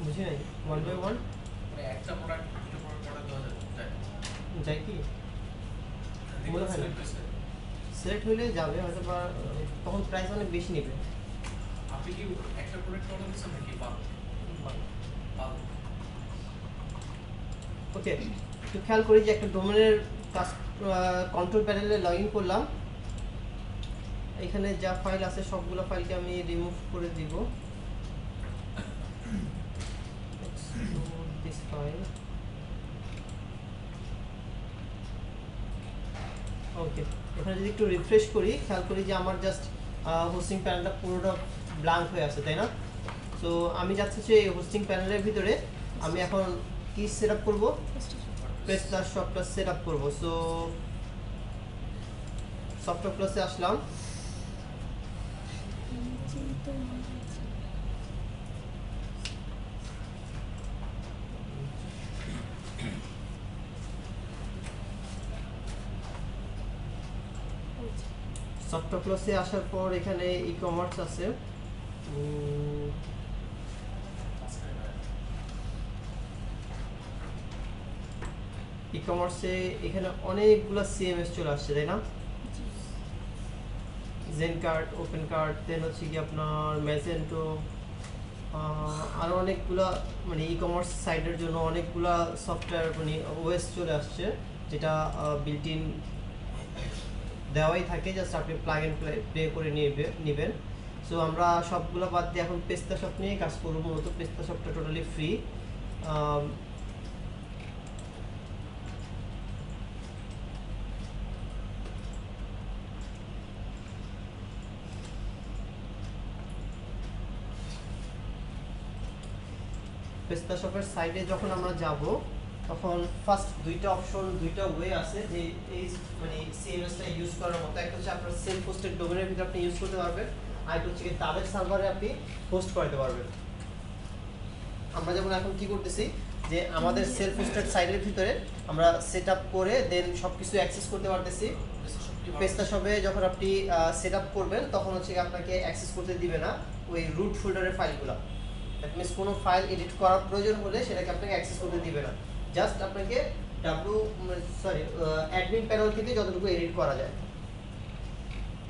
বুঝি নাই 1 বাই 1 মানে একটা প্রোডাক্ট দুটো প্রোডাক্ট অর্ডার দেওয়া যায় যায় কি মনে হয় না সিলেক্ট হইলে যাবে হয়তো বা তখন প্রাইস অনেক বেশি নেবে। আপনি কি একটা প্রোডাক্ট অর্ডার দিচ্ছেন নাকি পাবেন পাবেন ওকে, তো খেয়াল করি যে একটা ডোমেনের কন্ট্রোল প্যানেলে লগ ইন করলাম। এখানে যা ফাইল আছে সবগুলো ফাইলকে আমি রিমুভ করে দিব। দিস ফাইল ওকে, এখানে যদি একটু রিফ্রেশ করি খেয়াল করি যে আমার জাস্ট হোস্টিং প্যানেলটা পুরোটা ব্ল্যাঙ্ক হয়ে আছে, তাই না? সো আমি যাচ্ছি যে এই হোস্টিং প্যানেলের ভিতরে আমি এখন কি সেট আপ করবো, PrestaShop সেট আপ করবো। সো সফটওয়্যার প্লাসে আসলাম। সফটওয়্যার প্লাসে আসার পর এখানে ই কমার্স আছে। ই কমার্সে এখানে অনেকগুলো সিএমএস চলে আসছে, তাই না? জেনকার্ট, ওপেন কার্ট, দেন হচ্ছে কি আপনার ম্যাজেন্টো, আরও অনেকগুলা মানে ই কমার্স সাইটের জন্য অনেকগুলা সফটওয়্যার মানে ওএস চলে আসছে, যেটা বিল্ট ইন দেওয়াই থাকে, জাস্ট আপনি প্লাগ এন্ড প্লে করে নেবেন। সো আমরা সবগুলো বাদ দিয়ে এখন PrestaShop নিয়ে কাজ করবো। মূলত PrestaShopটা টোটালি ফ্রি। PrestaShopের সাইটে যখন আমরা যাব তখন ফার্স্ট দুইটা অপশন, দুইটা ওয়ে আছে যে এই মানে সিএমএসটা ইউজ করার মতো। একটা হচ্ছে আপনার সেলফ হোস্টেড ডোমেনের ভিতরে আপনি ইউজ করতে পারবেন, আর একটা হচ্ছে তাদের সার্ভারে আপনি হোস্ট করতে পারবেন। আমরা যেমন এখন কি করতেছি যে আমাদের সেলফ হোস্টেড সাইটের ভিতরে আমরা সেট আপ করে দেন সব কিছু অ্যাক্সেস করতে পারতেছি। PrestaShop-এ যখন আপনি সেট আপ করবেন তখন হচ্ছে আপনাকে অ্যাক্সেস করতে দিবে না ওই রুট ফোল্ডারের ফাইলগুলো। দ্যাট মিনস কোনো ফাইল এডিট করার প্রয়োজন হলে সেটাকে আপনাকে অ্যাক্সেস করতে দিবে না, জাস্ট আপনাকে অ্যাডমিন প্যানেল থেকে যতটুকু এডিট করা যায়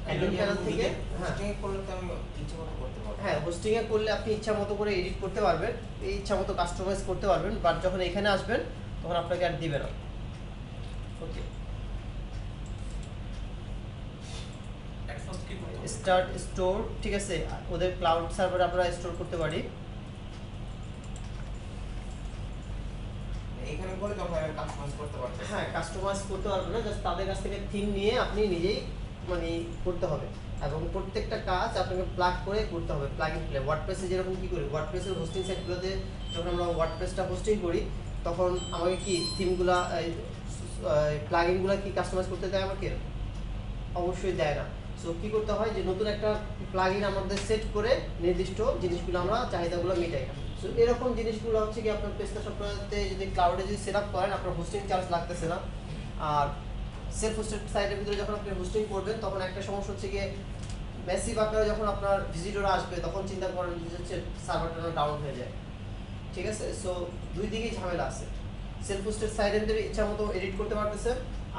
অ্যাডমিন প্যানেল থেকে। হোস্টিং করলে তো আমি ইচ্ছামতো করতে পারবো। হ্যাঁ, হোস্টিং এ করলে আপনি ইচ্ছামতো করে এডিট করতে পারবেন, ইচ্ছামতো কাস্টমাইজ করতে পারবেন, বাট যখন এখানে আসবেন তখন আপনাকে আর দিবে না। ওকে, স্টার্ট স্টোর, ঠিক আছে, ওদের ক্লাউড সার্ভারে আমরা স্টোর করতে পারি। এখানে করে তখন আমি কাস্টমাইজ করতে পারবো। হ্যাঁ, কাস্টমাইজ করতে পারবেন না, জাস্ট তাদের কাছ থেকে থিম নিয়ে আপনি নিজেই মানে করতে হবে, এবং প্রত্যেকটা কাজ আপনাকে প্লাগ করে করতে হবে। প্লাগ ইন প্লে ওয়ার্ডপ্রেসে যেরকম কি করি, ওয়ার্ডপ্রেসের হোস্টিং সাইটগুলোতে যখন আমরা ওয়ার্ডপ্রেসটা হোস্টিং করি তখন আমাকে কি থিমগুলা প্লাগইনগুলো কি কাস্টমাইজ করতে দেয় আমাকে? অবশ্যই দেয় না। সো কি করতে হয় যে নতুন একটা প্লাগইন আমাদের সেট করে নির্দিষ্ট জিনিসগুলো আমরা চাহিদাগুলো মেটাই। সো এরকম জিনিসগুলো হচ্ছে কি আপনার PrestaShop-তে যদি ক্লাউডে যদি সেট আপ করেন আপনার হোস্টিং চার্জ লাগতেছে না। আর সেলফ হোস্টেড সাইটের ভিতরে যখন আপনি হোস্টিং করবেন তখন একটা সমস্যা হচ্ছে গিয়ে ম্যাসিভ আকারে যখন আপনার ভিজিটর আসবে তখন চিন্তা করেন যে হচ্ছে সার্ভারটা ডাউন হয়ে যায়, ঠিক আছে? সো দুই দিকেই ঝামেলা আছে। সেলফ হোস্টেড সাইটের ভিতরে ইচ্ছা মতো এডিট করতে পারতেছে,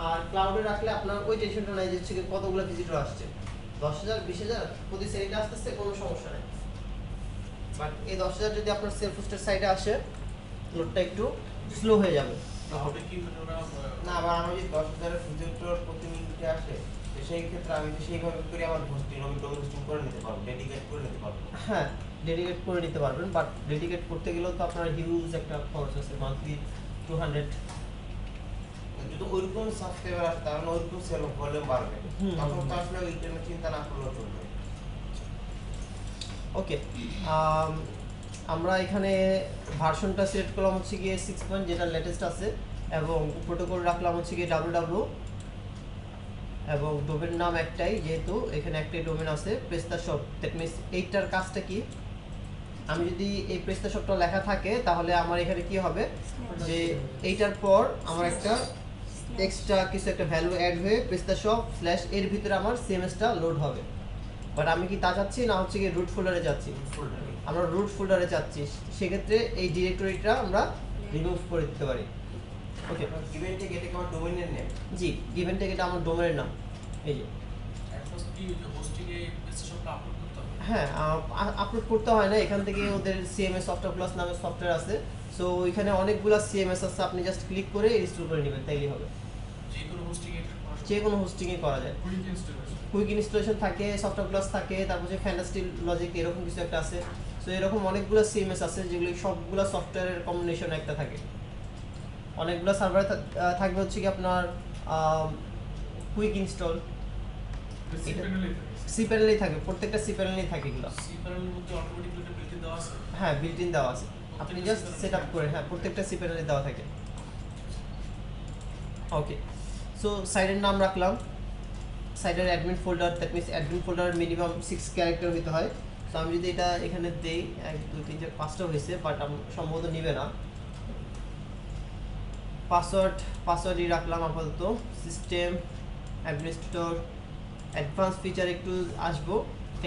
আর ক্লাউডে রাখলে আপনার ওই টেনশনটা নাই যে হচ্ছে কতগুলো ভিজিটর আসছে, 10,000 20,000 প্রতি সেকেন্ডে আসতেছে, কোনো সমস্যা নেই। বাট এই 10,000 যদি আপনার সেলফ হোস্টেড সাইটে আসে লোডটা একটু স্লো হয়ে যাবে। তাহলে কি মানে ওরা না, আবার আমি যদি 10,000 ভিজিটর প্রতি মিনিটে আসে তো সেই ক্ষেত্রে আমি তো সেইভাবে করে আমার হোস্টিং আমি ডোমেন হোস্টিং করে নিতে পারবো, ডেডিকেট করে নিতে পারবো। হ্যাঁ, ডেডিকেট করে নিতে পারবেন, বাট ডেডিকেট করতে গেলেও তো আপনার হিউজ একটা খরচ আছে, মান্থলি 200। যদি ওইরকম সাবস্ক্রাইবার আসে তাহলে ওইরকম সেল ভলিউম বাড়বে, হুম। তখন তো আসলে ওই জন্য চিন্তা না করলেও চলবে। ওকে, আমরা এখানে ভার্সনটা সিলেক্ট করলাম হচ্ছে গিয়ে 6 যেটা লেটেস্ট আছে, এবং প্রোটোকল রাখলাম হচ্ছে গিয়ে www, এবং ডোমেন নাম একটাই, যেহেতু এখানে একটাই ডোমেন আছে PrestaShop। দ্যাট মিনস এইটার কাজটা কি, আমি যদি এই PrestaShopটা লেখা থাকে তাহলে আমার এখানে কি হবে যে এইটার পর আমার একটা এক্সট্রা কিছু একটা ভ্যালু অ্যাড হয়ে PrestaShop / এর ভিতরে আমার সিএমএসটা লোড হবে। বাট আমি কি তা চাচ্ছি না হচ্ছে কি রুট ফোল্ডারে যাচ্ছি? আমরা রুট ফোল্ডারে চাচ্ছি, সেক্ষেত্রে এই ডিরেক্টরিটা আমরা রিমুভ করে দিতে পারি। ওকে, গিভেন টেক এটা কি আমার ডোমেইনের নেম? জি, গিভেন টেক এটা আমার ডোমেনের নাম। এই যে এট ফার্স্ট কি হোস্টিং এ প্রেসেশনটা আপলোড করতে হবে? হ্যাঁ, আপলোড করতে হয় না, এখান থেকে ওদের সিএমএস সফটওয়্যার প্লাস নামে সফটওয়্যার আছে। সো ওইখানে অনেকগুলো সিএমএস আছে, আপনি জাস্ট ক্লিক করে ইনস্টল করে নেবেন, তাইলেই হবে। যে কোনো হোস্টিং এ যে কোনো হোস্টিংয়ে করা যায়। Quick installation. কুইক ইনস্টলেশন থাকে, সফটওয়্যার প্লাস থাকে, তারপর যে ফ্যান্টাস্টি লজিক এরকম কিছু একটা আছে। সো এরকম অনেকগুলো সিএমএস আছে যেগুলো সবগুলো সফটওয়্যারের কম্বিনেশন একটা থাকে। অনেকগুলো সার্ভারে থাকবে হচ্ছে কি আপনার কুইক ইনস্টল, সি প্যানেলে সি প্যানেলেই থাকে, প্রত্যেকটা সি প্যানেলেই থাকে এগুলো। সি প্যানেলের মধ্যে অটোমেটিক্যালি একটা বিল্ট দেওয়া আছে। হ্যাঁ, বিল্ট ইন দেওয়া আছে, আপনি জাস্ট সেট আপ করে, হ্যাঁ প্রত্যেকটা সি প্যানেলে দেওয়া থাকে। ওকে, সো সাইটের নাম রাখলাম, সাইটের admin folder, that means admin folder minimum 6 character হতে হয়। সো আমি যদি এটা এখানে দেই 1 2 3 4 5টা হয়েছে, বাট সম্ভবত নিবে না। পাসওয়ার্ডই রাখলাম আপাতত। সিস্টেম অ্যাডমিনিস্ট্রেটর, অ্যাডভান্স ফিচার একটু আসবো।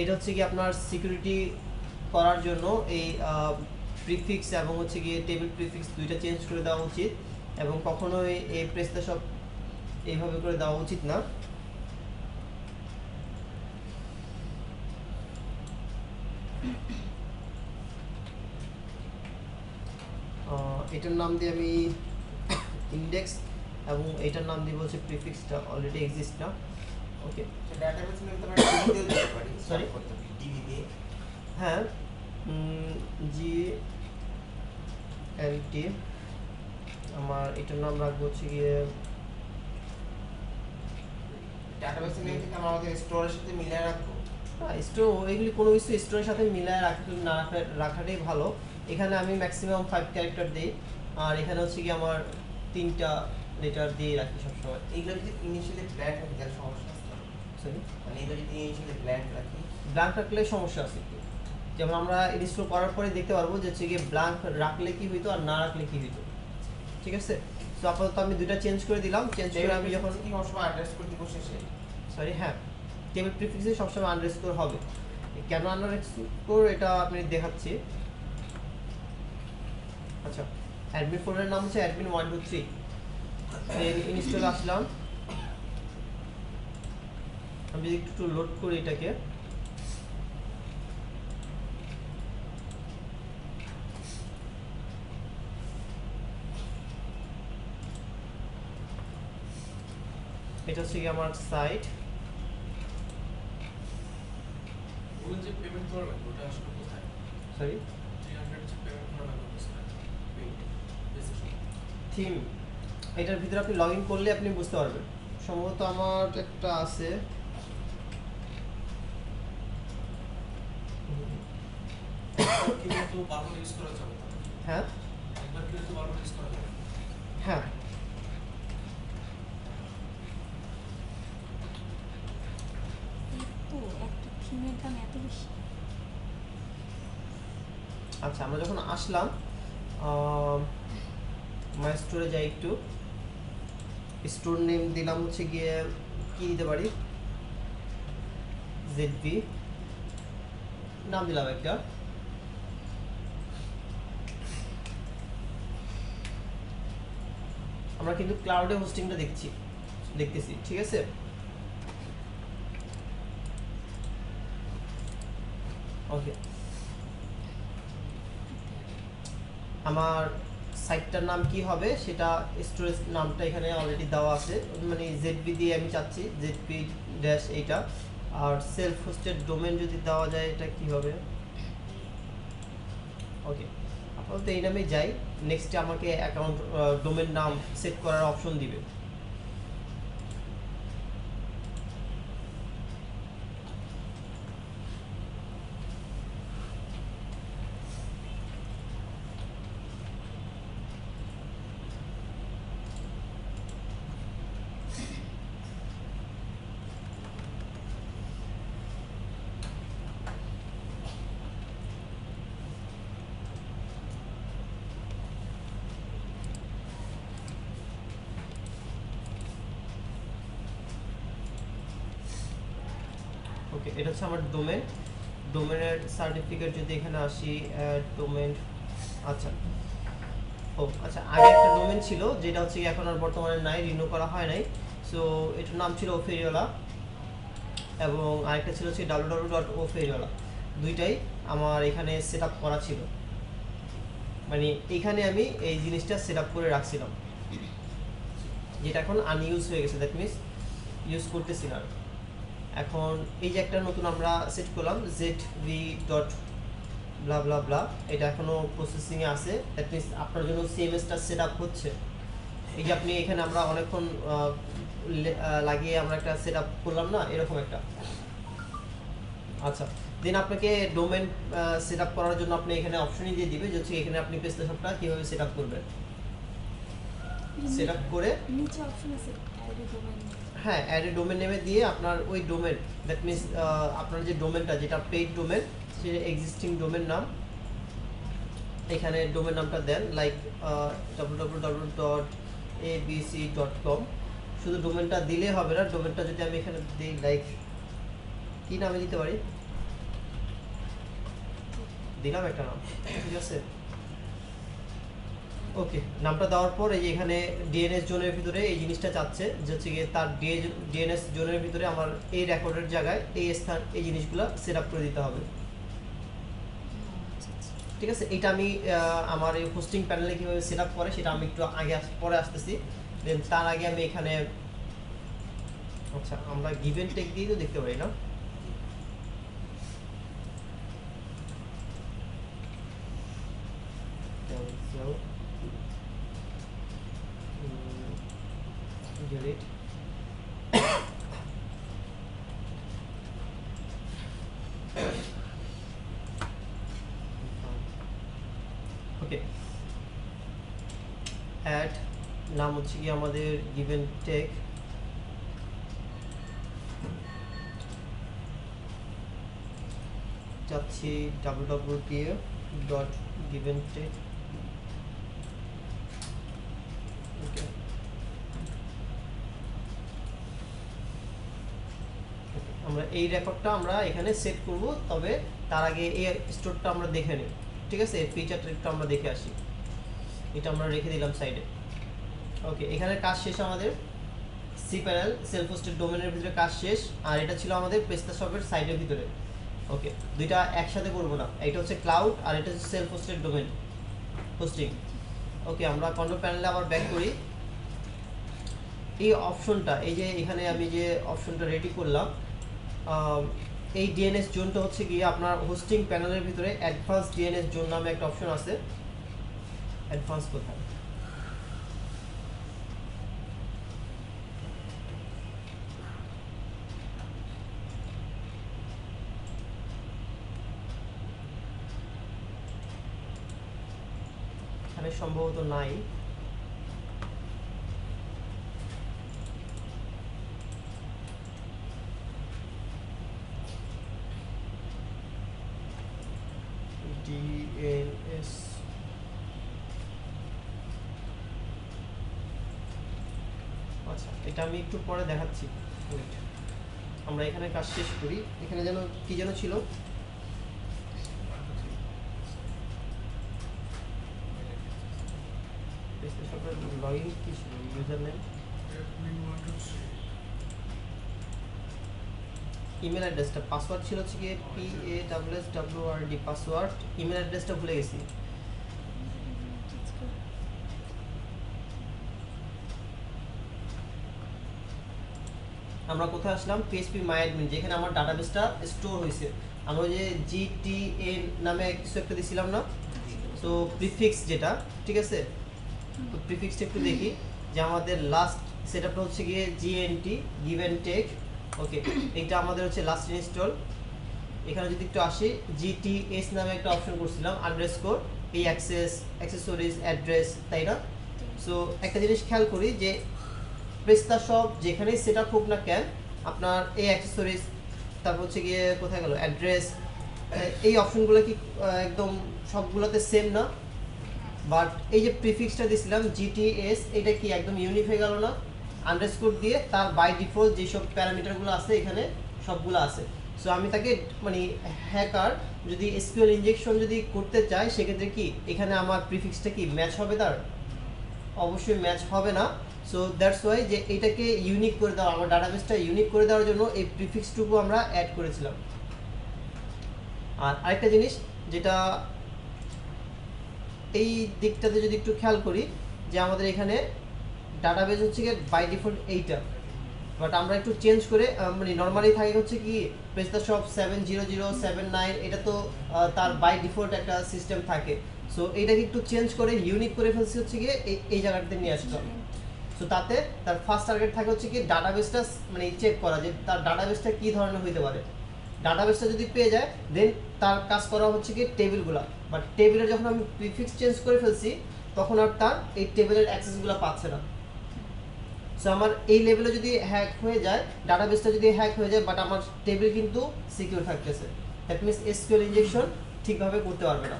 এটা হচ্ছে কি আপনার সিকিউরিটি করার জন্য এই প্রিফিক্স এবং হচ্ছে গিয়ে টেবিল প্রিফিক্স দুইটা চেঞ্জ করে দেওয়া উচিত, এবং কখনোই এই প্রেসটা সব এইভাবে করে দেওয়া উচিত না। এটার নাম দিয়ে আমি ইন্ডেক্স, এবং এটার নাম দিব হচ্ছে প্রিফিক্সটা অলরেডি এক্সিস্ট না। ওকে, ডাটাবেস নেম তো আমরা ডিবি দিয়েও দিতে পারি। Sorry? ডিবি দিয়ে। হ্যাঁ, জি এল টি, আমার এটার নাম রাখবো হচ্ছে গিয়ে ডাটাবেস নেম থেকে আমরা আমাদের স্টোরের সাথে মিলিয়ে রাখবো। স্টোর, এগুলি কোনো কিছু স্টোরের সাথে মিলায় রাখাটাই ভালো। এখানে আমি ম্যাক্সিমাম 5 ক্যারেক্টার দিই, আর এখানে হচ্ছে কি আমার 3টা লেটার দিয়ে রাখি সবসময়। এইগুলো যদি ইনিশিয়ালি ব্ল্যাঙ্ক রাখি তাহলে সমস্যা আছে। সরি, মানে এগুলো যদি ইনিশিয়ালি ব্ল্যাঙ্ক রাখি, ব্ল্যাঙ্ক রাখলে সমস্যা আছে একটু। যেমন আমরা ইনস্টল করার পরে দেখতে পারবো যে হচ্ছে গিয়ে ব্ল্যাঙ্ক রাখলে কি হইতো আর না রাখলে কি হইতো। ঠিক আছে, সো আপাতত আমি দুইটা চেঞ্জ করে দিলাম। চেঞ্জ করে আমি যখন কি সবসময় অ্যাড্রেস করে দিব শেষে। সরি, হ্যাঁ টেবিল প্রিফিক্সে সবসময় আন্ডারস্কোর হবে। কেন আন্ডারস্কোর এটা আমি দেখাচ্ছি। আচ্ছা, অ্যাডমিন ফোল্ডারের নাম হচ্ছে অ্যাডমিন 1 2 3। ইনস্টল আসলাম, আমি যদি একটু লোড করি এটাকে, এটা হচ্ছে কি আমার সাইট। ওই যে পেমেন্ট করা লাগবে ওটা আসলে কোথায়? সরি, 300 যে পেমেন্ট করা লাগবে পেইড প্রেসেশন। থিম, এটার ভিতরে আপনি লগ ইন করলে আপনি বুঝতে পারবেন। সম্ভবত আমার একটা আছে, কিন্তু বারবার ইউজ করা যাবে না। হ্যাঁ একবার কিনে তো বারবার ইউজ করা যাবে না। হ্যাঁ, তো একটা থিমের দাম এত বেশি। আচ্ছা আমরা যখন আসলাম মাই স্টোরে যাই, একটু স্টোর নেম দিলাম হচ্ছে গিয়ে কি দিতে পারি, জেডবি নাম দিলাম একটা। আমরা কিন্তু ক্লাউডে হোস্টিংটা দেখতেছি, ঠিক আছে। ওকে, আমার সাইটটার নাম কি হবে সেটা, স্টোরেজ নামটা এখানে অলরেডি দেওয়া আছে, মানে জেডবি দিয়ে আমি চাচ্ছি, জেডবি ড্যাশ এইটা। আর সেলফ হোস্টেড ডোমেন যদি দেওয়া যায় এটা কি হবে। ওকে, আপাতত এই নামে যাই। নেক্সটে আমাকে অ্যাকাউন্ট ডোমেন নাম সেট করার অপশন দিবে। ওকে, এটা হচ্ছে আমার ডোমেন। ডোমেনের সার্টিফিকেট যদি এখানে আসি, ডোমেন, আচ্ছা আচ্ছা, আগে একটা ডোমেন ছিল যেটা হচ্ছে এখন আর বর্তমানে নাই, রিনিউ করা হয় নাই। সো এটার নাম ছিল ওফেরিওলা, এবং আরেকটা ছিল হচ্ছে www.oferiola। দুইটাই আমার এখানে সেট আপ করা ছিল, মানে এখানে আমি এই জিনিসটা সেট আপ করে রাখছিলাম, যেটা এখন আনইউজ হয়ে গেছে, দ্যাট মিনস ইউজ করতেছি না। এখন এই যে একটা নতুন আমরা সেট করলাম zv ডট ব্লা ব্লা ব্লা, এটা এখনো প্রসেসিংয়ে আছে, দ্যাট মিনস আপনার জন্য সিএমএসটা সেট আপ হচ্ছে। এই যে আপনি এখানে আমরা অনেকক্ষণ লাগিয়ে আমরা একটা সেট আপ করলাম না, এরকম একটা। আচ্ছা, দেন আপনাকে ডোমেন সেট আপ করার জন্য আপনি এখানে অপশনই দিয়ে দিবে যে হচ্ছে এখানে আপনি পেজটা কীভাবে সেট আপ করবেন। সেট আপ করে নিচে অপশন আছে অ্যাড এ ডোমেইন নেম। হ্যাঁ, অ্যাড এ ডোমেন নেমে দিয়ে আপনার ওই ডোমেন, দ্যাট মিনস আপনার যে ডোমেনটা যেটা পেইড ডোমেন, সেটা এক্সিস্টিং ডোমেন নাম, এখানে ডোমেন নামটা দেন, লাইক www.abc.com। শুধু ডোমেনটা দিলে হবে না, ডোমেনটা যদি আমি এখানে দিই লাইক কি নামে দিতে পারি, দিলাম একটা নাম, ঠিক আছে। ওকে, নামটা দেওয়ার পর এই যে এখানে ডিএনএস জোনের ভিতরে এই জিনিসটা চাচ্ছে যে হচ্ছে গিয়ে তার ডিএনএস জোনের ভিতরে আমার এই রেকর্ডের জায়গায় এই স্থান, এই জিনিসগুলো সেট আপ করে দিতে হবে, ঠিক আছে। এটা আমি আমার এই হোস্টিং প্যানেলে কীভাবে সেট আপ করে সেটা আমি একটু পরে আসতেছি। দেন তার আগে আমি এখানে, আচ্ছা আমরা গিভেন টেক দিয়ে তো দেখতে পারি না, delete ওকে, অ্যাড নাম হচ্ছে কি আমাদের গিভেন টেক, যাচ্ছি www.giventech। ওকে, আমরা এই রেকর্ডটা আমরা এখানে সেট করব, তবে তার আগে এই স্টোরটা আমরা দেখে নিই, ঠিক আছে। ফিচার ট্রিকটা আমরা দেখে আসি, এটা আমরা রেখে দিলাম সাইডে। ওকে, এখানে কাজ শেষ আমাদের, সি প্যানেল সেলফ হোস্টেড ডোমেনের ভিতরে কাজ শেষ, আর এটা ছিল আমাদের পেস্তাশপের সাইডের ভিতরে। ওকে, দুইটা একসাথে করবো না, এটা হচ্ছে ক্লাউড আর এটা হচ্ছে সেলফ হোস্টেড ডোমেন হোস্টিং। ওকে, আমরা কন্ট্রোল প্যানেলে আবার ব্যাক করি। এই অপশনটা, এই যে এখানে আমি যে অপশনটা রেডি করলাম, এই ডিএনএস জোনটা হচ্ছে গিয়ে আপনার হোস্টিং প্যানেলের ভিতরে অ্যাডভান্স ডিএনএস জোন নামে একটা অপশন আছে। অ্যাডভান্স কোথায়, এখানে সম্ভবত নাই। ডিএনএস, আচ্ছা এটা আমি একটু পরে দেখাচ্ছি, Wait, আমরা এখানে কাজ শেষ করি। এখানে যেন কি যেন ছিল, লগইন কি ছিল, ইউজার নেম, ইমেল অ্যাড্রেসটা, পাসওয়ার্ড ছিল হচ্ছে গিয়ে PASSWRD পাসওয়ার্ড, ইমেল অ্যাড্রেসটা ভুলে গেছি। আমরা কোথায় আসলাম, PHP MyAdmin, যেখানে আমার ডাটাবেসটা স্টোর হয়েছে। আমরা যে GTN নামে কিছু একটা দিছিলাম না, তো প্রিফিক্স যেটা, ঠিক আছে, তো প্রিফিক্সটা একটু দেখি যে আমাদের লাস্ট সেটআপটা হচ্ছে গিয়ে GNT গিভেন টেক। ওকে, এইটা আমাদের হচ্ছে লাস্ট ইনস্টল। এখানে যদি একটু আসি, GTS নামে একটা অপশন করছিলাম, আন্ডারস্কোর এই অ্যাক্সেসরিজ অ্যাড্রেস, তাই না। সো একটা জিনিস খেয়াল করি যে PrestaShop যেখানেই সেট আপ হোক না কেন, আপনার এই অ্যাক্সেসরিজ, তারপর হচ্ছে গিয়ে কোথায় গেল অ্যাড্রেস, এই অপশনগুলো কি একদম সবগুলোতে সেম না? বাট এই যে প্রিফিক্সটা দিয়েছিলাম GTS, এটা কি একদম ইউনিক হয়ে গেল না? আন্ডারস্কোর দিয়ে তার বাই ডিফল্ট যেসব প্যারামিটারগুলো আছে এখানে সবগুলো আছে। সো আমি তাকে মানে হ্যাকার যদি এসকিউএল ইনজেকশন যদি করতে চাই সেক্ষেত্রে কি এখানে আমার প্রিফিক্সটা কি ম্যাচ হবে তার? অবশ্যই ম্যাচ হবে না। সো দ্যাটস ওয়াই যে এটাকে ইউনিক করে দেওয়া, আমার ডাটাবেসটা ইউনিক করে দেওয়ার জন্য এই প্রিফিক্সটুকু আমরা অ্যাড করেছিলাম। আর আরেকটা জিনিস যেটা এই দিকটাতে যদি একটু খেয়াল করি যে আমাদের এখানে ডাটাবেস হচ্ছে গিয়ে বাই ডিফল্ট এইটা, বাট আমরা একটু চেঞ্জ করে মানে নর্মালি থাকে হচ্ছে কি PrestaShop 70079, এটা তো তার বাই ডিফল্ট একটা সিস্টেম থাকে। সো এইটাকে একটু চেঞ্জ করে ইউনিক করে ফেলছি হচ্ছে গিয়ে এই জায়গাটাতে নিয়ে আসলাম। সো তাতে তার ফার্স্ট টার্গেট থাকে হচ্ছে কি ডাটাবেসটা মানে চেক করা যে তার ডাটাবেসটা কী ধরনের হইতে পারে। ডাটাবেসটা যদি পেয়ে যায় দেন তার কাজ করা হচ্ছে কি টেবিলগুলো, বাট টেবিলের যখন আমি প্রিফিক্স চেঞ্জ করে ফেলছি তখন আর তার এই টেবিলের অ্যাক্সেসগুলো পাচ্ছে না। সো আমার এই লেভেলে যদি হ্যাক হয়ে যায়, ডাটাবেসটা যদি হ্যাক হয়ে যায়, বাট আমার টেবিল কিন্তু সিকিউর থাকতেছে, দ্যাট মিনস এসকিউএল ইনজেকশন ঠিকভাবে করতে পারবে না।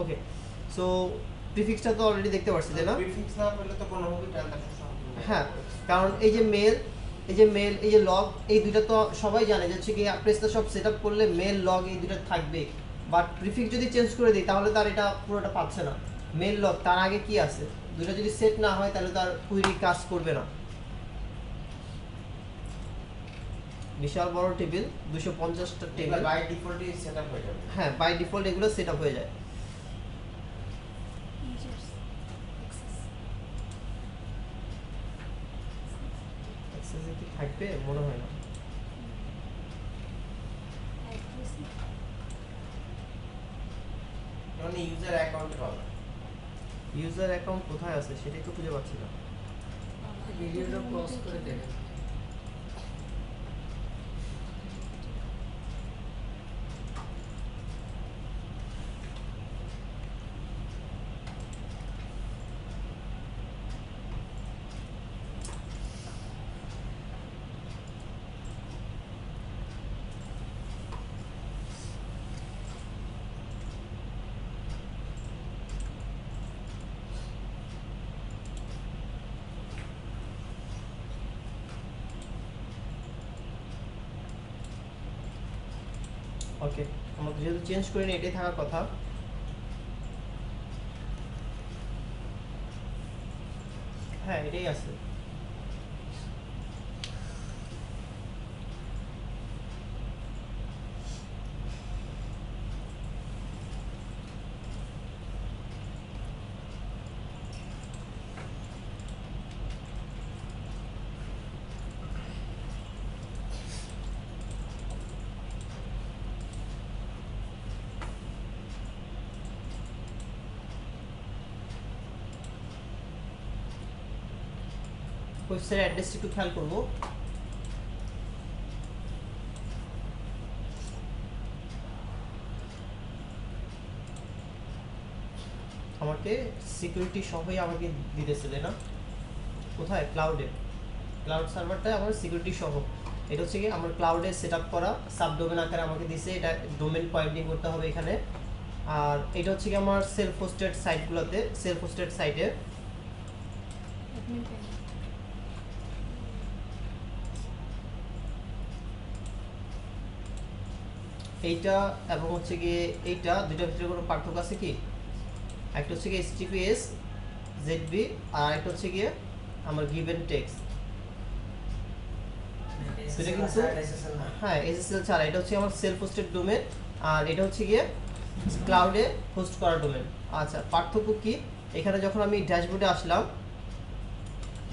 ওকে, সো প্রিফিক্সটা তো অলরেডি দেখতে পাচ্ছি তাই না? প্রিফিক্স না পেলে তো কোনোভাবেই ট্রানজাকশন সম্পূর্ণ হ্যাঁ, কারণ এই যে মেল, এই যে লগ, এই দুইটা তো সবাই জানে যে হচ্ছে কি PrestaShop সেট আপ করলে মেল লগ এই দুইটা থাকবে, বাট প্রিফিক্স যদি চেঞ্জ করে দিই তাহলে তার এটা পুরোটা পাচ্ছে না। মেল লগ তার আগে কি আছে, দুটো যদি সেট না হয় তাহলে তার কুইরি কাজ করবে না। বিশাল বড় টেবিল, 250টা টেবিল বাই ডিফল্টই সেটআপ হয়ে যাবে। হ্যাঁ, বাই ডিফল্ট এগুলো সেট আপ হয়ে যায়। Users. Access. অ্যাক্সেসে কি থাকবে মনে হয় না। Address. মানে ইউজার অ্যাকাউন্টে পাবে। ইউজার অ্যাকাউন্ট কোথায় আছে সেটাই তো খুঁজে পাচ্ছি না। ভিডিওটা পজ করে দেখেন। ওকে, আমাদের যেহেতু চেঞ্জ করিনি এটাই থাকার কথা। হ্যাঁ, এটাই আছে। ওয়েবসাইটের অ্যাড্রেসটা একটু খেয়াল করবো। আমাকে সিকিউরিটি সহই আমাকে দিতেছে তাই না? কোথায়? ক্লাউডে, ক্লাউড সার্ভারটা আমার সিকিউরিটি সহ। এটা হচ্ছে কি আমার ক্লাউডে সেট আপ করা সাবডোমেন আকারে আমাকে দিছে, এটা ডোমেন পয়েন্টিং করতে হবে এখানে। আর এটা হচ্ছে কি আমার সেলফ হোস্টেড সাইটগুলোতে, সেলফ হোস্টেড সাইটে Admin panel. এইটা এবং হচ্ছে গিয়ে এইটা দুইটার ভিতরে কোনো পার্থক্য আছে কি? একটা হচ্ছে গিয়ে HTTPS ZB আর একটা হচ্ছে গিয়ে আমার গিভেন টেক্সট। সেটা কিন্তু হ্যাঁ SSL ছাড়া, এটা হচ্ছে আমার সেলফ হোস্টেড ডোমেন আর এটা হচ্ছে গিয়ে ক্লাউডে হোস্ট করা ডোমেন। আচ্ছা, পার্থক্য কি? এখানে যখন আমি ড্যাশবোর্ডে আসলাম,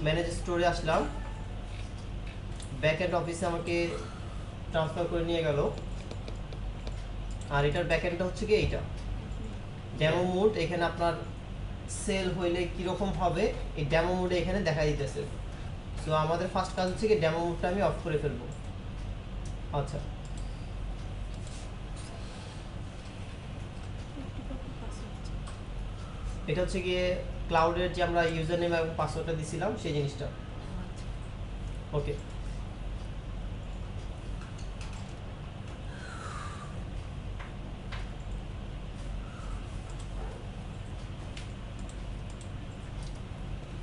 ম্যানেজ স্টোরে আসলাম, ব্যাকএন্ড অফিসে আমাকে ট্রান্সফার করে নিয়ে গেল। আর এটার ব্যাকএন্ডটা হচ্ছে কি এইটা ডেমো মোড। এখানে আপনার সেল হইলে কীরকম হবে এই ডেমো মোডে এখানে দেখা দিতেছে। সো আমাদের ফার্স্ট কাজ হচ্ছে কি ডেমো মোডটা আমি অফ করে ফেলবো। আচ্ছা, এটা হচ্ছে গিয়ে ক্লাউডের যে আমরা ইউজার নেম এবং পাসওয়ার্ডটা দিছিলাম সেই জিনিসটা। ওকে,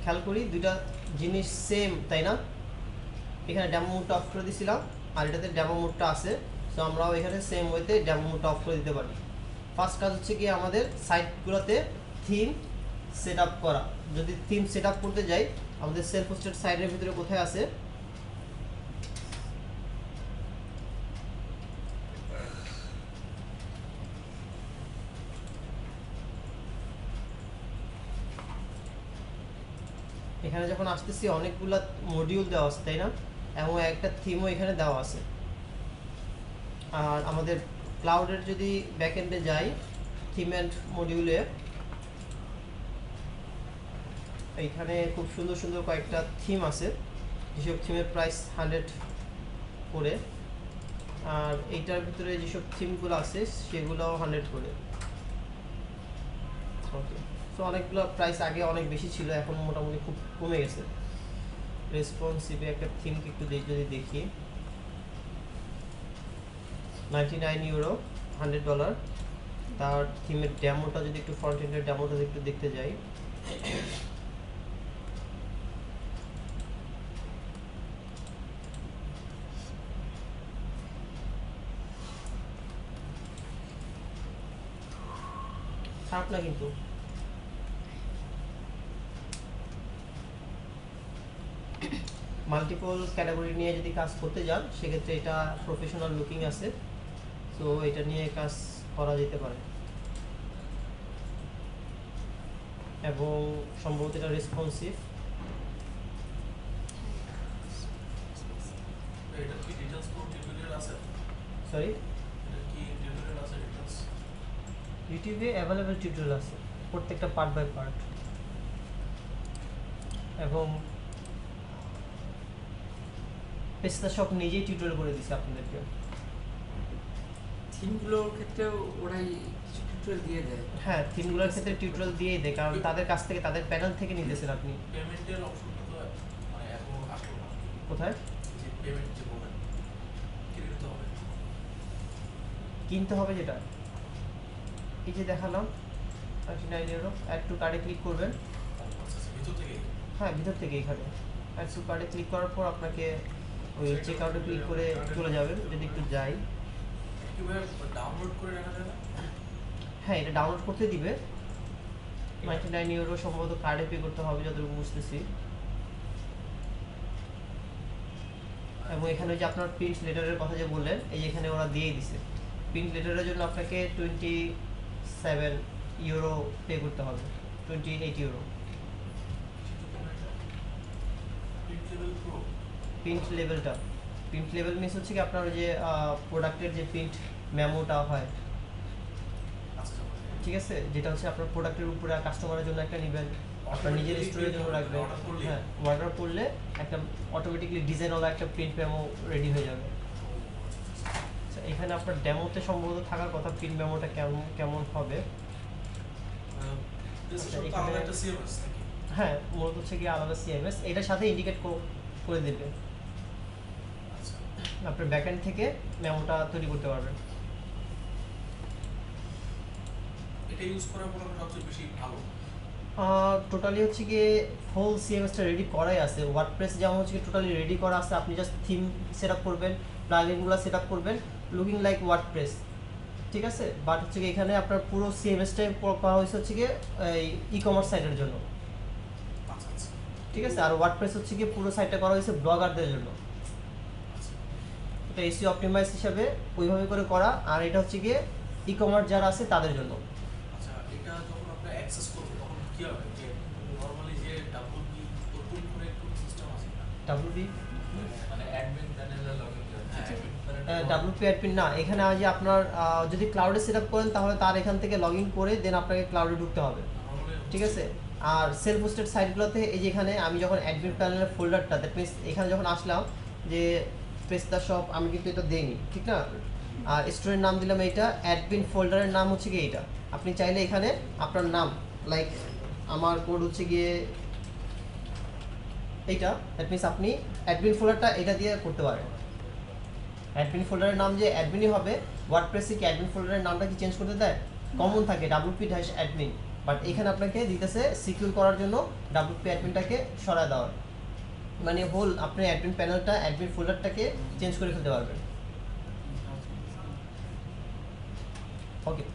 খেয়াল করি দুইটা জিনিস সেম তাই না? এখানে ডেমো মোডটা অফ করে দিছিলাম আর এটাতে ডেমো মোডটা আছে। সো আমরাও এখানে সেম ওয়েতে ডেমো মোডটা অফ করে দিতে পারি। ফার্স্ট কাজ হচ্ছে কি আমাদের সাইটগুলোতে থিম সেট আপ করা। যদি থিম সেট আপ করতে যাই আমাদের সেলফ হোস্টেড সাইটের ভিতরে কোথায় আছে, এখানে যখন আসতেছি অনেকগুলা মডিউল দেওয়া আছে তাই না, এবং একটা থিমও এখানে দেওয়া আছে। আর আমাদের ক্লাউডের যদি ব্যাকএন্ডে যাই থিম অ্যান্ড মডিউলে, এইখানে খুব সুন্দর সুন্দর কয়েকটা থিম আছে, যেসব থিমের প্রাইস 100 করে। আর এইটার ভিতরে যেসব থিমগুলো আছে সেগুলোও 100 করে। ওকে, সো অনেকগুলো প্রাইস আগে অনেক বেশি ছিল, এখন মোটামুটি খুব কমে গেছে। রেসপন্সিভে একটা থিমকে একটু যদি দেখি, 99 ইউরো, $100। তার থিমের ডেমোটা যদি একটু ফ্রন্ট এন্ডের ডেমোটা একটু দেখতে যাই, খারাপ না কিন্তু। মাল্টিপল ক্যাটাগরি নিয়ে যদি কাজ করতে যান সেক্ষেত্রে এটা প্রফেশনাল লুকিং আছে, সো এটা নিয়ে কাজ করা যেতে পারে। এবং সম্ভবত এটা রেসপন্সিভ। এটা কি ডিটেইলস কোড টিউটোরিয়াল আছে? সরি, এটা কি টিউটোরিয়াল আছে ডিটেইলস? ইউটিউবে অ্যাভেলেবেল টিউটোরিয়াল আছে প্রত্যেকটা পার্ট বাই পার্ট। এবং পেস্তা সব নিজেই টিউটোরিয়াল করে দিছে আপনাদেরকে। থিমগুলোর ক্ষেত্রেও ওরাই কিছু টিউটোরিয়াল দিয়ে দেয়। হ্যাঁ, থিমগুলোর ক্ষেত্রে টিউটোরিয়াল দিয়েই দেয়, কারণ তাদের কাছ থেকে, তাদের প্যানেল থেকে নিতেছেন আপনি। পেমেন্টের অপশনটা তো মানে এখনো আসলো না। কোথায় যে পেমেন্ট যে বলেন কিনতে হবে, কিনতে হবে, যেটা এই যে দেখালাম 99 ইউরো, অ্যাড টু কার্ডে ক্লিক করবেন। আচ্ছা ভিতর থেকে হ্যাঁ, ভিতর থেকে এখানে অ্যাড টু কার্ডে ক্লিক করার পর আপনাকে ওই চেক আউটে ক্লিক করে চলে যাবেন। যদি একটু যাই, কিভাবে ডাউনলোড করে রাখা যায় না? হ্যাঁ এটা ডাউনলোড করতে দিবে। 99 ইউরো সম্ভবত কার্ডে পে করতে হবে যতটুকু বুঝতেছি। এবং এখানে যে আপনার প্রিন্ট লেটারের কথা যে বললেন, এই যে এখানে ওরা দিয়েই দিছে। প্রিন্ট লেটারের জন্য আপনাকে 27 ইউরো পে করতে হবে, 28 ইউরো। প্রিন্ট লেভেলটা, প্রিন্ট লেভেল মিনস হচ্ছে কি আপনার ওই যে প্রোডাক্টের যে প্রিন্ট মেমোটা হয়, ঠিক আছে, যেটা হচ্ছে আপনার প্রোডাক্টের উপরে কাস্টমারের জন্য একটা নেবেন, আপনার নিজের স্টোরের জন্য রাখবেন। হ্যাঁ, অর্ডার করলে একটা অটোমেটিকলি ডিজাইনওয়ালা একটা প্রিন্ট মেমো রেডি হয়ে যাবে। আচ্ছা, এখানে আপনার ডেমোতে সম্ভবত থাকার কথা প্রিন্ট মেমোটা কেমন কেমন হবে। হ্যাঁ, মূলত হচ্ছে কি আলাদা সিএমএস এটার সাথে ইন্ডিকেট করে দেবে, আপনার ব্যাকএন্ড থেকে মেমোটা তৈরি করতে পারবেন। এটা ইউজ করার পর সবচেয়ে বেশি ভালো টোটালি হচ্ছে গিয়ে ফুল সিএমএসটা রেডি করাই আছে। ওয়ার্ডপ্রেস যেমন হচ্ছে কি টোটালি রেডি করা আছে, আপনি জাস্ট থিম সেট আপ করবেন, প্লাগইনগুলো সেট আপ করবেন, লুকিং লাইক ওয়ার্ডপ্রেস, ঠিক আছে। বাট হচ্ছে কি এখানে আপনার পুরো সিএমএসটাই করা হয়েছে হচ্ছে গিয়ে এই ই কমার্স সাইটের জন্য, আচ্ছা আচ্ছা ঠিক আছে। আর ওয়ার্ডপ্রেস হচ্ছে গিয়ে পুরো সাইটটা করা হয়েছে ব্লগারদের জন্য। আচ্ছা এটা এসইও অপটিমাইজ হিসাবে ওইভাবে করে করা, আর এটা হচ্ছে গিয়ে ই কমার্স যারা আছে তাদের জন্য। আচ্ছা এটা যখন আপনি অ্যাক্সেস করবেন তখন কি হবে যে নরমালি যে ডাব্লিউপি ওরকম করে একটু সিস্টেম আছে না ডাব্লিউপি মানে অ্যাডমিন প্যানেলে লগইন করে হ্যাঁ ডাব্লিউপি অ্যাডমিন না, এখানে যে আপনার যদি ক্লাউডে সেট আপ করেন তাহলে তার এখান থেকে লগ ইন করে দেন আপনাকে ক্লাউডে ঢুকতে হবে, ঠিক আছে। আর সেলফ হোস্টেড সাইটগুলোতে এই যে এখানে আমি যখন অ্যাডমিন প্যানেলের ফোল্ডারটা, দ্যাট মিনস এখানে যখন আসলাম যে পেস্তা শপ, আমি কিন্তু এটা দেইনি, ঠিক না। আর স্টোরের নাম দিলাম এইটা, অ্যাডমিন ফোল্ডারের নাম হচ্ছে গিয়ে এইটা। আপনি চাইলে এখানে আপনার নাম, লাইক আমার কোড হচ্ছে গিয়ে এইটা, দ্যাট মিনস আপনি অ্যাডমিন ফোল্ডারটা এটা দিয়ে করতে পারেন। অ্যাডমিন ফোল্ডারের নাম যে অ্যাডমিনই হবে, ওয়ার্ডপ্রেসে কি অ্যাডমিন ফোল্ডারের নামটা কি চেঞ্জ করতে দেয়? কমন থাকে wp-admin, বাট এখানে আপনাকে দিতেছে সিকিউর করার জন্য wp-adminটাকে সরায় দেওয়ার। মানে হোল আপনি অ্যাডমিন প্যানেলটা অ্যাডমিন ফোল্ডারটাকে চেঞ্জ করে ফেলতে পারবেন। ওকে,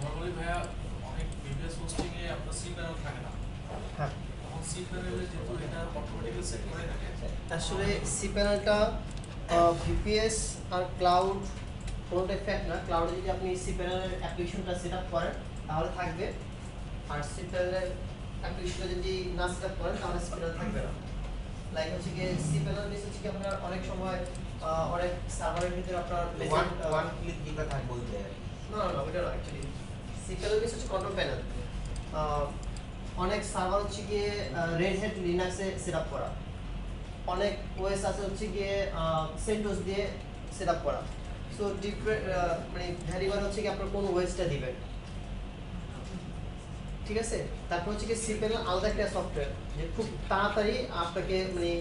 নরমালি ভাইয়া অনেক ভিপিএস হোস্টিং এ আপনার সি প্যানেল থাকে না, হ্যাঁ তখন সি প্যানেলে যেহেতু এটা অটোমেটিক্যালি সেট করে থাকে, আসলে সি প্যানেলটা ভিপিএস আর ক্লাউড কোনোটাই ফ্যাক্ট না। ক্লাউডে যদি আপনি সি প্যানেলের অ্যাপ্লিকেশনটা সেট আপ করেন তাহলে থাকবে, আর সি প্যানেলের অ্যাপ্লিকেশনটা যদি না সেট আপ করেন তাহলে সি প্যানেল থাকবে না। লাইক হচ্ছে কি সি প্যানেল বেস হচ্ছে কি আপনার অনেক সময় অনেক সার্ভারের ভিতরে আপনার ওয়ান ক্লিক যেটা থাকবে ওইটা না না ওটা না অ্যাকচুয়ালি সি প্যানেল বেস হচ্ছে কন্ট্রোল প্যানেল। অনেক সার্ভার হচ্ছে গিয়ে রেড হ্যাট লিনাক্সে সেট আপ করা, অনেক ওএস আছে হচ্ছে গিয়ে সেন্টোস দিয়ে সেট আপ করা। সো ডিফারেন্ট মানে ভ্যারিয়েবল হচ্ছে কি আপনার কোন ওএসটা দিবেন, ঠিক আছে। তারপর হচ্ছে কি সি প্যানেল আলাদা একটা সফটওয়্যার যে খুব তাড়াতাড়ি আপনাকে মানে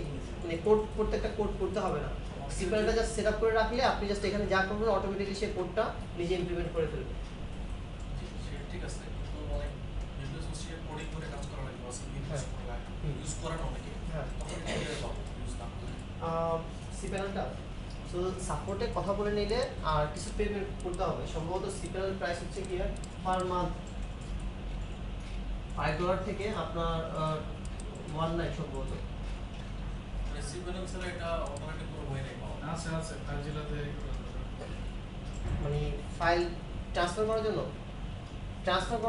মানে কোড প্রত্যেকটা কোড করতে হবে না। সি প্যানেলটা জাস্ট সেট আপ করে রাখলে আপনি জাস্ট এখানে যা করবেন অটোমেটিক্যালি সেই কোডটা নিজে ইমপ্লিমেন্ট করে ফেলবে। ঠিক আছে, তো অনেক ভিপিএস হোস্টিং এ কোডিং করে কাজ করা লাগে, ওয়াসি ভিপিএস করা লাগে, ইউজ করেন অনেকে, হ্যাঁ তখন কিভাবে পাবো ইউজ না করলে? সি প্যানেলটা সো সাপোর্টে কথা বলে নিলে আর কিছু পেমেন্ট করতে হবে। সম্ভবত সি প্যানেল প্রাইস হচ্ছে কি পার মান্থ $5 থেকে আপনার 1 নাইট সম্ভবত। মানে সি প্যানেল ছাড়া এটা অপারেটিভ কোনো ওয়ে নেই পাওয়া। আছে ফাইলজিলাতে মানে ফাইল ট্রান্সফার করার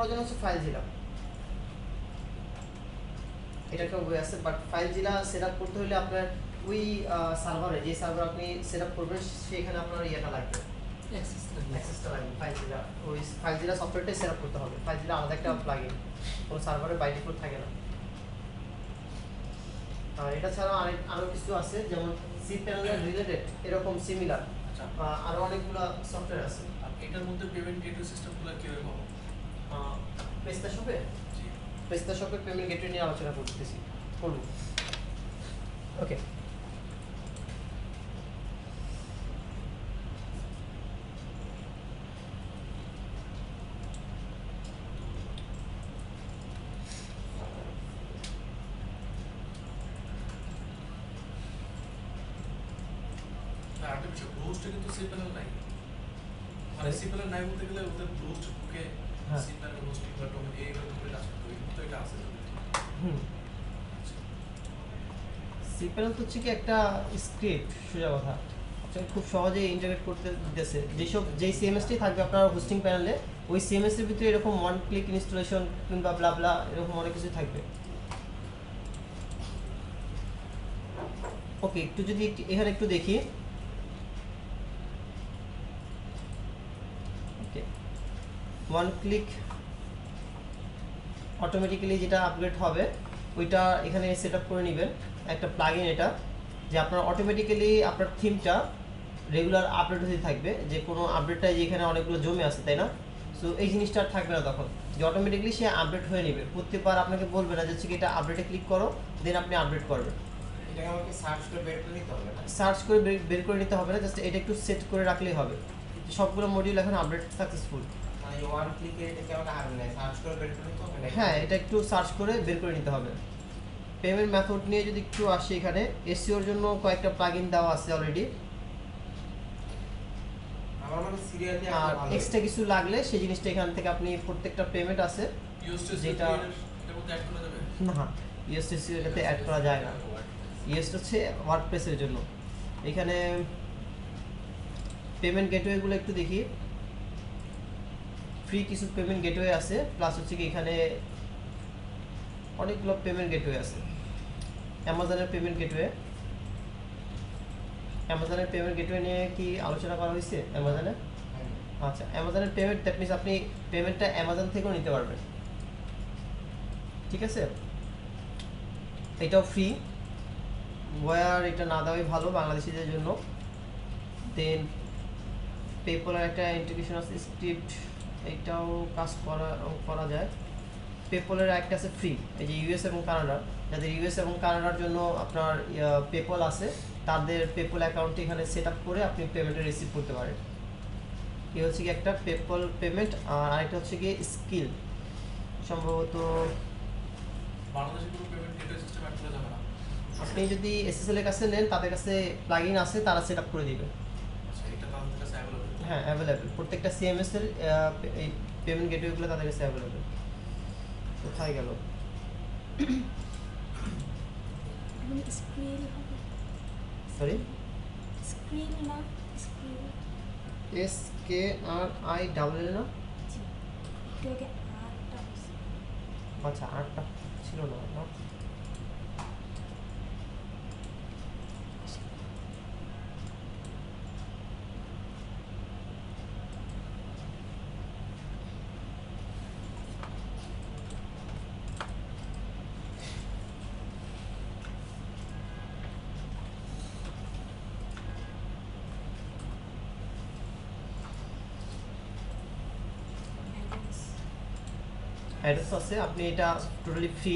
জন্য হচ্ছে ফাইলজিলা, এটা একটা ওয়ে আছে। বাট ফাইলজিলা সেট আপ করতে হলে আপনার ওই সার্ভারে যে সার্ভার আপনি সেট আপ করবেন সেখানে আপনার ইয়েটা লাগবে, অ্যাক্সেসটা লাগবে। ফাইলজিলা ওই ফাইলজিলা সফটওয়্যারটাই সেট আপ করতে হবে। ফাইলজিলা আলাদা একটা প্লাগইন, কোনো সার্ভারে বাই ডিফল্ট থাকে না। আর এটা ছাড়া আরো কিছু আছে যেমন সি প্যানেলের রিলেটেড এরকম সিমিলার আচ্ছা, আরো অনেকগুলো সফটওয়্যার আছে। আর এটার মধ্যে পেমেন্ট গেটওয়ে সিস্টেমগুলো কিভাবে পাবো? পেস্তা শপে জি, পেস্তা শপে পেমেন্ট গেটওয়ে নিয়ে আলোচনা করুন। ওকে, আর একটা বিষয়, ব্রোস্টে কিন্তু সি প্যানেল নাই, মানে সি প্যানেল নাই বলতে গেলে ওদের ব্রোস্ট বুকে হ্যাঁ। সি প্যানেল হোস্টিং বা ডোমেন এইগুলো করে কাজ করতে হবে, কিন্তু এটা আছে যদি। হুম সিপ্যানেল তো হচ্ছে কি একটা স্ক্রিপ্ট, সোজা কথা আপনাকে খুব সহজেই ইন্টাগ্রেট করতে দিতেছে। যেই সিএমএসটি থাকবে আপনার হোস্টিং প্যানেলে, ওই সিএমএস এর ভিতরে এরকম ওয়ান ক্লিক ইনস্টলেশন কিংবা ব্লা ব্লা এরকম অনেক কিছু থাকবে। ওকে, একটু যদি এখানে একটু দেখি। ওকে, ওয়ান ক্লিক অটোমেটিক্যালি যেটা আপগ্রেড হবে ওইটা এখানে সেট আপ করে নেবেন একটা প্লাগইন, এটা যে আপনার অটোমেটিক্যালি আপনার থিমটা রেগুলার আপডেট হতে থাকবে, যে কোনো আপডেটটা যেখানে অনেকগুলো জমে আছে, তাই না? সো এই জিনিসটা আর থাকবে না তখন, যে অটোমেটিক্যালি সে আপডেট হয়ে নেবে, প্রত্যেকবার আপনাকে বলবে না যে হচ্ছে কি এটা আপডেটে ক্লিক করো, দেন আপনি আপডেট করবেন। এটাকে আমাকে সার্চ করে বের করে নিতে হবে না? সার্চ করে বের করে নিতে হবে না, জাস্ট এটা একটু সেট করে রাখলেই হবে। সবগুলো মডিউল এখন আপডেট সাকসেসফুল। মানে ওয়ান ক্লিকে এটাকে আমাকে আর না সার্চ করে বের করে নিতে হবে না? হ্যাঁ, এটা একটু সার্চ করে বের করে নিতে হবে। পেমেন্ট মেথড নিয়ে যদি একটু আসি, এখানে এসইওর জন্য কয়েকটা প্লাগইন দেওয়া আছে অলরেডি, আমার মনে সিরিয়ালি আর ভালো। এক্সট্রা কিছু লাগলে সেই জিনিসটা এখান থেকে আপনি প্রত্যেকটা পেমেন্ট আছে ইউএসটিসি যেটা এর মধ্যে অ্যাড করা যাবে? না, ইউএসটিসি এটাতে অ্যাড করা যায় না। ইউএস হচ্ছে ওয়ার্ডপ্রেসের জন্য। এখানে পেমেন্ট গেটওয়েগুলো একটু দেখি, ফ্রি কিছু পেমেন্ট গেটওয়ে আছে, প্লাস হচ্ছে কি এখানে অনেকগুলো পেমেন্ট গেটওয়ে আছে। অ্যামাজনের পেমেন্ট গেটওয়ে, অ্যামাজনের পেমেন্ট গেটওয়ে নিয়ে কি আলোচনা করা হয়েছে অ্যামাজনে? হ্যাঁ। আচ্ছা, অ্যামাজনের পেমেন্ট, দ্যাট মিনস আপনি পেমেন্টটা অ্যামাজন থেকেও নিতে পারবেন, ঠিক আছে? এটাও ফ্রি, ওয়ার এটা না দেওয়াই ভালো বাংলাদেশিদের জন্য। দেন পেপলের একটা ইন্টিগ্রেশন আছে স্ক্রিপ্ট, এইটাও কাজ করা যায়। পেপলের একটা আছে ফ্রি, এই যে ইউএস এবং কানাডা, যাদের ইউএস এবং কানাডার জন্য আপনার পেপল আছে, তাদের পেপল অ্যাকাউন্টে এখানে সেট আপ করে আপনি পেমেন্টটা রিসিভ করতে পারেন। এই হচ্ছে কি একটা পেপল পেমেন্ট, আর আরেকটা হচ্ছে কি স্কিল, সম্ভবত বাংলাদেশে কোনো পেমেন্ট গেটওয়ে সিস্টেম অ্যাড করা যাবে না? আপনি যদি এসএসএল এর কাছে নেন, তাদের কাছে প্লাগইন আছে, তারা সেট আপ করে দিবে। আচ্ছা, এটা তাদের কাছে অ্যাভেলেবল? হ্যাঁ, অ্যাভেলেবেল, প্রত্যেকটা সিএমএস এর এই পেমেন্ট গেটওয়েগুলো তাদের কাছে অ্যাভেলেবেল। কোথায় গেল? এখানে স্ক্রিল হবে, সরি, স্ক্রিল না স্ক্রিল। SKRIL না? জি, একটু আগে আটটা হয়েছে। আচ্ছা, 8টা ছিল না না? অ্যাড্রেস আছে, আপনি এটা টোটালি ফ্রি।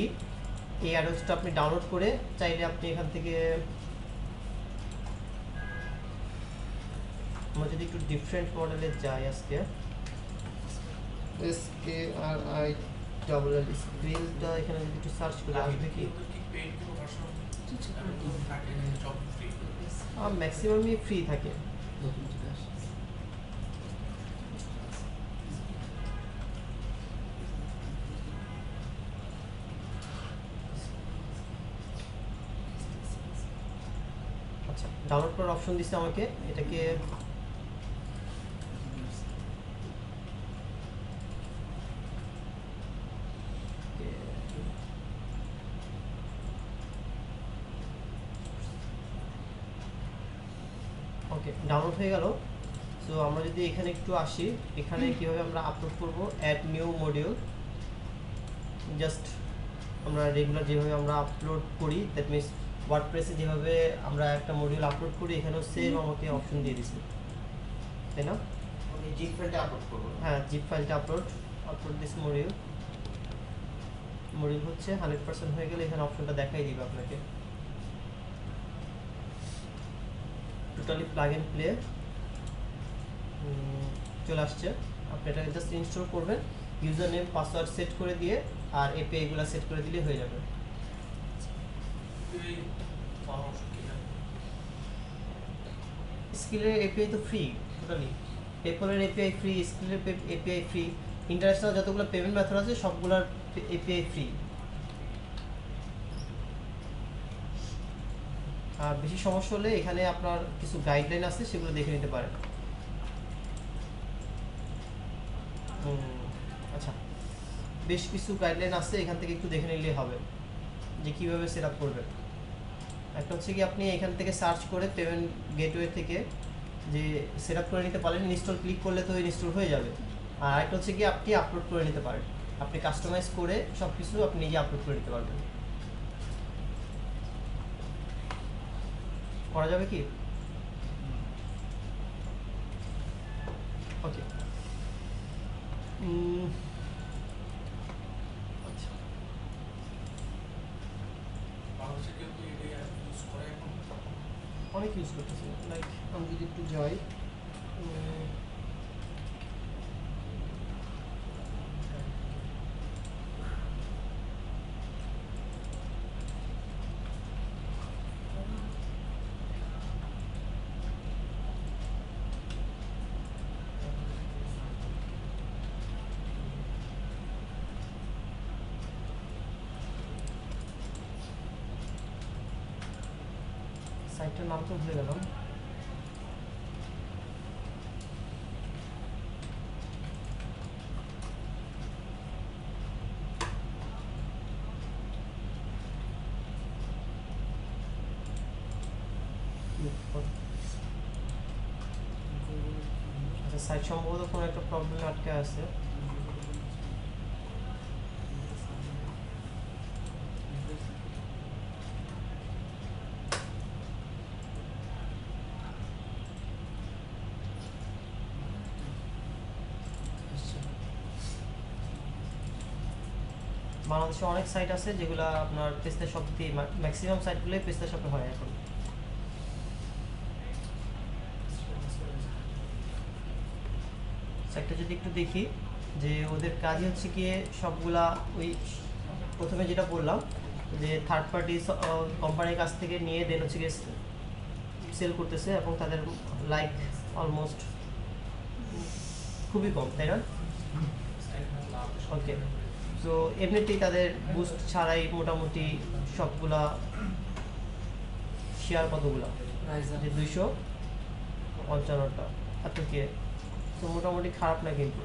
এই অ্যাড্রেসটা আপনি ডাউনলোড করে চাইলে আপনি এখান থেকে, আমরা যদি একটু ডিফারেন্ট মডেলে যাই আজকে, SKRIL স্ক্রিলটা এখানে যদি একটু সার্চ করে আসবে কি? ওদের কি পেইড কোনো ভার্সন থাকে? সব ফ্রি? ম্যাক্সিমামই ফ্রি থাকে। নতুন চলে আসে। আচ্ছা, ডাউনলোড করার অপশন দিচ্ছে আমাকে, এটাকে ওকে, ডাউনলোড হয়ে গেল। সো আমরা যদি এখানে একটু আসি, এখানে কিভাবে আমরা আপলোড করব, অ্যাড নিউ মডিউল, জাস্ট আমরা রেগুলার যেভাবে আমরা আপলোড করি, দ্যাট মিনস ওয়ার্ডপ্রেসে যেভাবে আমরা একটা মডিউল আপলোড করি, এখানেও সেম আমাকে অপশন দিয়ে দিচ্ছে, তাই না? আমি জিপ ফাইলটা আপলোড করব। হ্যাঁ, জিপ ফাইলটা আপলোড দিস মডিউল হচ্ছে 100% হয়ে গেলে এখানে অপশনটা দেখাই দিবে আপনাকে, টোটালি প্লাগ এন্ড প্লে চলে আসছে। আপনি এটাকে জাস্ট ইনস্টল করবেন, ইউজার নেম পাসওয়ার্ড সেট করে দিয়ে, আর এপিআই গুলো সেট করে দিলে হয়ে যাবে। এই পরামর্শ কি জানেন? স্কিলের এপিআই তো ফ্রি টোটালি, পেপলের এপিআই ফ্রি, স্কিলের এপিআই ফ্রি, ইন্টারন্যাশনাল যতগুলো পেমেন্ট মেথড আছে সবগুলোর এপিআই ফ্রি। আর বেশি সমস্যা হলে এখানে আপনার কিছু গাইডলাইন আছে, সেগুলো দেখে নিতে পারেন। আচ্ছা, বেশ কিছু গাইডলাইন আছে, এখান থেকে একটু দেখে নিলেই হবে যে কীভাবে সেট আপ করবেন। একটা হচ্ছে কি, আপনি এখান থেকে সার্চ করে পেমেন্ট গেটওয়ে থেকে যে সেট আপ করে নিতে পারেন, ইনস্টল ক্লিক করলে তো ইনস্টল হয়ে যাবে। আর একটা হচ্ছে কি, আপনি আপলোড করে নিতে পারেন, আপনি কাস্টমাইজ করে সব কিছু আপনি নিজে আপলোড করে নিতে পারবেন। করা যাবে কি? ওকে, আচ্ছা, বাংলাদেশে কেউ কি এটা ইউজ করে এখন? অনেক ইউজ করতেছে। লাইক আমি যদি একটু যাই, সাইটটার নাম তো ভুলে গেলাম। আচ্ছা, সাইট সম্ভবত কোনো একটা প্রবলেম আটকে আছে। বাংলাদেশে অনেক সাইট আছে যেগুলো আপনার পেস্তা শপ দিয়ে, ম্যাক্সিমাম সাইটগুলোই পেস্তা শপে হয় এখন। সাইটটা যদি একটু দেখি, যে ওদের কাজই হচ্ছে গিয়ে সবগুলা ওই প্রথমে যেটা বললাম যে থার্ড পার্টি কোম্পানির কাছ থেকে নিয়ে দেন হচ্ছে গিয়ে সেল করতেছে, এবং তাদের লাইক অলমোস্ট খুবই কম, তাই না? ওকে, তো এমনিতেই তাদের বুস্ট ছাড়াই মোটামুটি সবগুলা শেয়ার কতগুলা, যে 255টা, এত কি, তো মোটামুটি খারাপ না কিন্তু।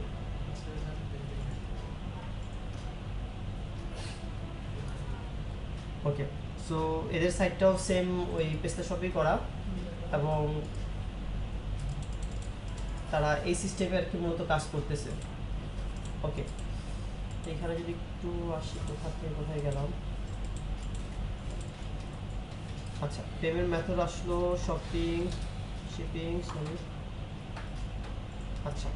ওকে, সো এদের সাইটটাও সেম ওই পেস্তা শপই করা, এবং তারা এই সিস্টেমে আর কি মূলত কাজ করতেছে। ওকে, এখানে যদি একটু আসি, কোথায় গেলাম। আচ্ছা, পেমেন্ট মেথড আসলো শপিং, শিপিং, সরি। আচ্ছা,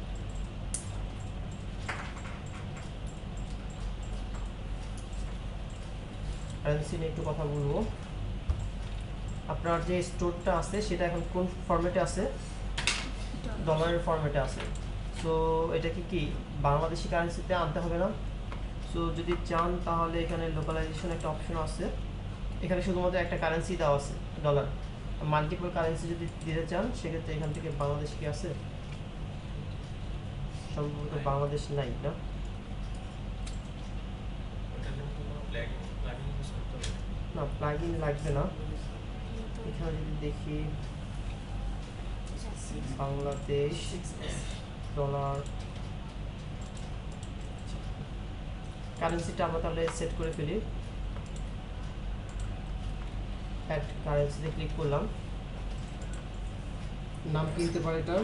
কারেন্সি নিয়ে একটু কথা বলবো। আপনার যে স্টোরটা আছে সেটা এখন কোন ফরম্যাটে আছে? ডলারের ফরম্যাটে আছে। সো এটাকে কি বাংলাদেশি কারেন্সিতে আনতে হবে না? সো যদি চান তাহলে এখানে লোকালাইজেশন একটা অপশন আছে, এখানে শুধুমাত্র একটা কারেন্সি দেওয়া আছে ডলার। মাল্টিপল কারেন্সি যদি দিতে চান সেক্ষেত্রে এখান থেকে বাংলাদেশ কি আছে? সম্ভবত বাংলাদেশ নাই, না? না, প্লাগইন লাগবে না। এখানে যদি দেখি বাংলাদেশ ডলার, কারেন্সিটা আমরা তাহলে সেট করে ফেলি। অ্যাড কারেন্সিতে ক্লিক করলাম। নাম কি দিতে পারে এটা?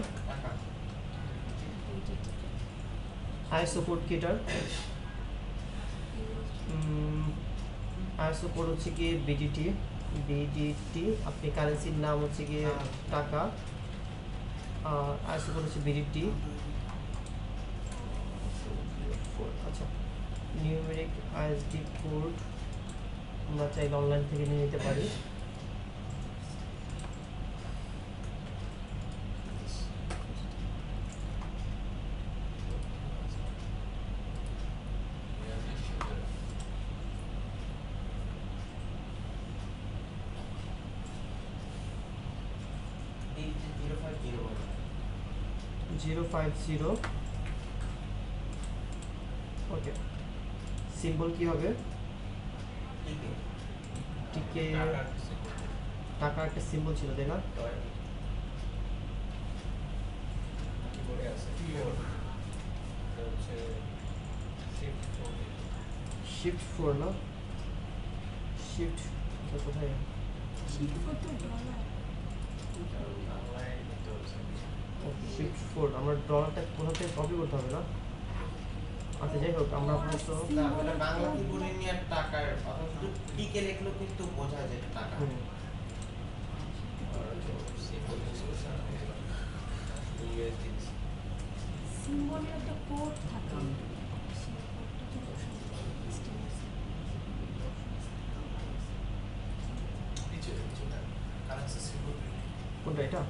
আইএসও কোড কি এটার? আইএসও কোড হচ্ছে কি বিডিটি। আপনি কারেন্সির নাম হচ্ছে কি টাকা, আর আইএসও কোড হচ্ছে বিডিটি। আচ্ছা, নিউমেরিক আইএসডি কোড আমরা চাইলে অনলাইন থেকে নিয়ে নিতে পারি। এই যে 050 বলে 050। ওকে, সিম্বল কি হবে? ঠিক আছে টিকে। টাকা একটা সিম্বল ছিল তাই না? শিফট 4 না? শিফট কোথায়? শিফট করতে ডলার শিফট 4 আমরা ডলারটা কোথা থেকে কপি করতে হবে না? আচ্ছা যাই হোক আমরা আপাতত তাহলে বাংলা কিবোর্ডে নিয়ে টাকার অথবা শুধু টিকে লিখলেও কিন্তু বোঝা যায় এটা টাকা। হুম, সিম্বলের একটা কোড থাকে সেই কোডটা কি বসাবো নিচে যেটা কারেন্সি সিম্বল কোনটা এটা?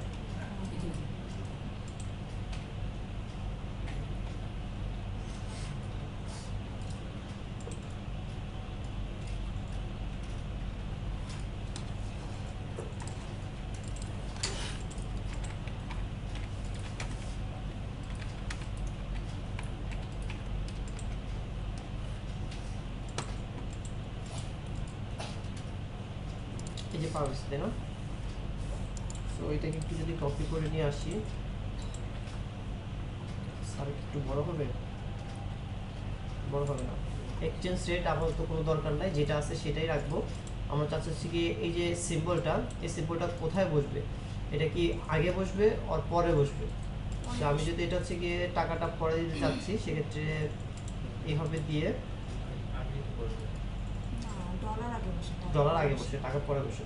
এই যে পাওয়া গেছে তাই না? তো এটাকে একটু যদি কপি করে নিয়ে আসি, স্যার একটু বড় হবে? বড় হবে না। এক্সচেঞ্জ রেট আপাতত কোনো দরকার নাই, যেটা আছে সেটাই রাখবো। আমরা চাচ্ছি কি এই যে সিম্বলটা, এই সিম্বলটা কোথায় বসবে? এটা কি আগে বসবে আর পরে বসবে? তো আমি যদি এটা হচ্ছে গিয়ে টাকাটা পরে দিতে চাচ্ছি, সেক্ষেত্রে এইভাবে দিয়ে না ডলার আগে বসে ডলার আগে বসে টাকা পরে বসে।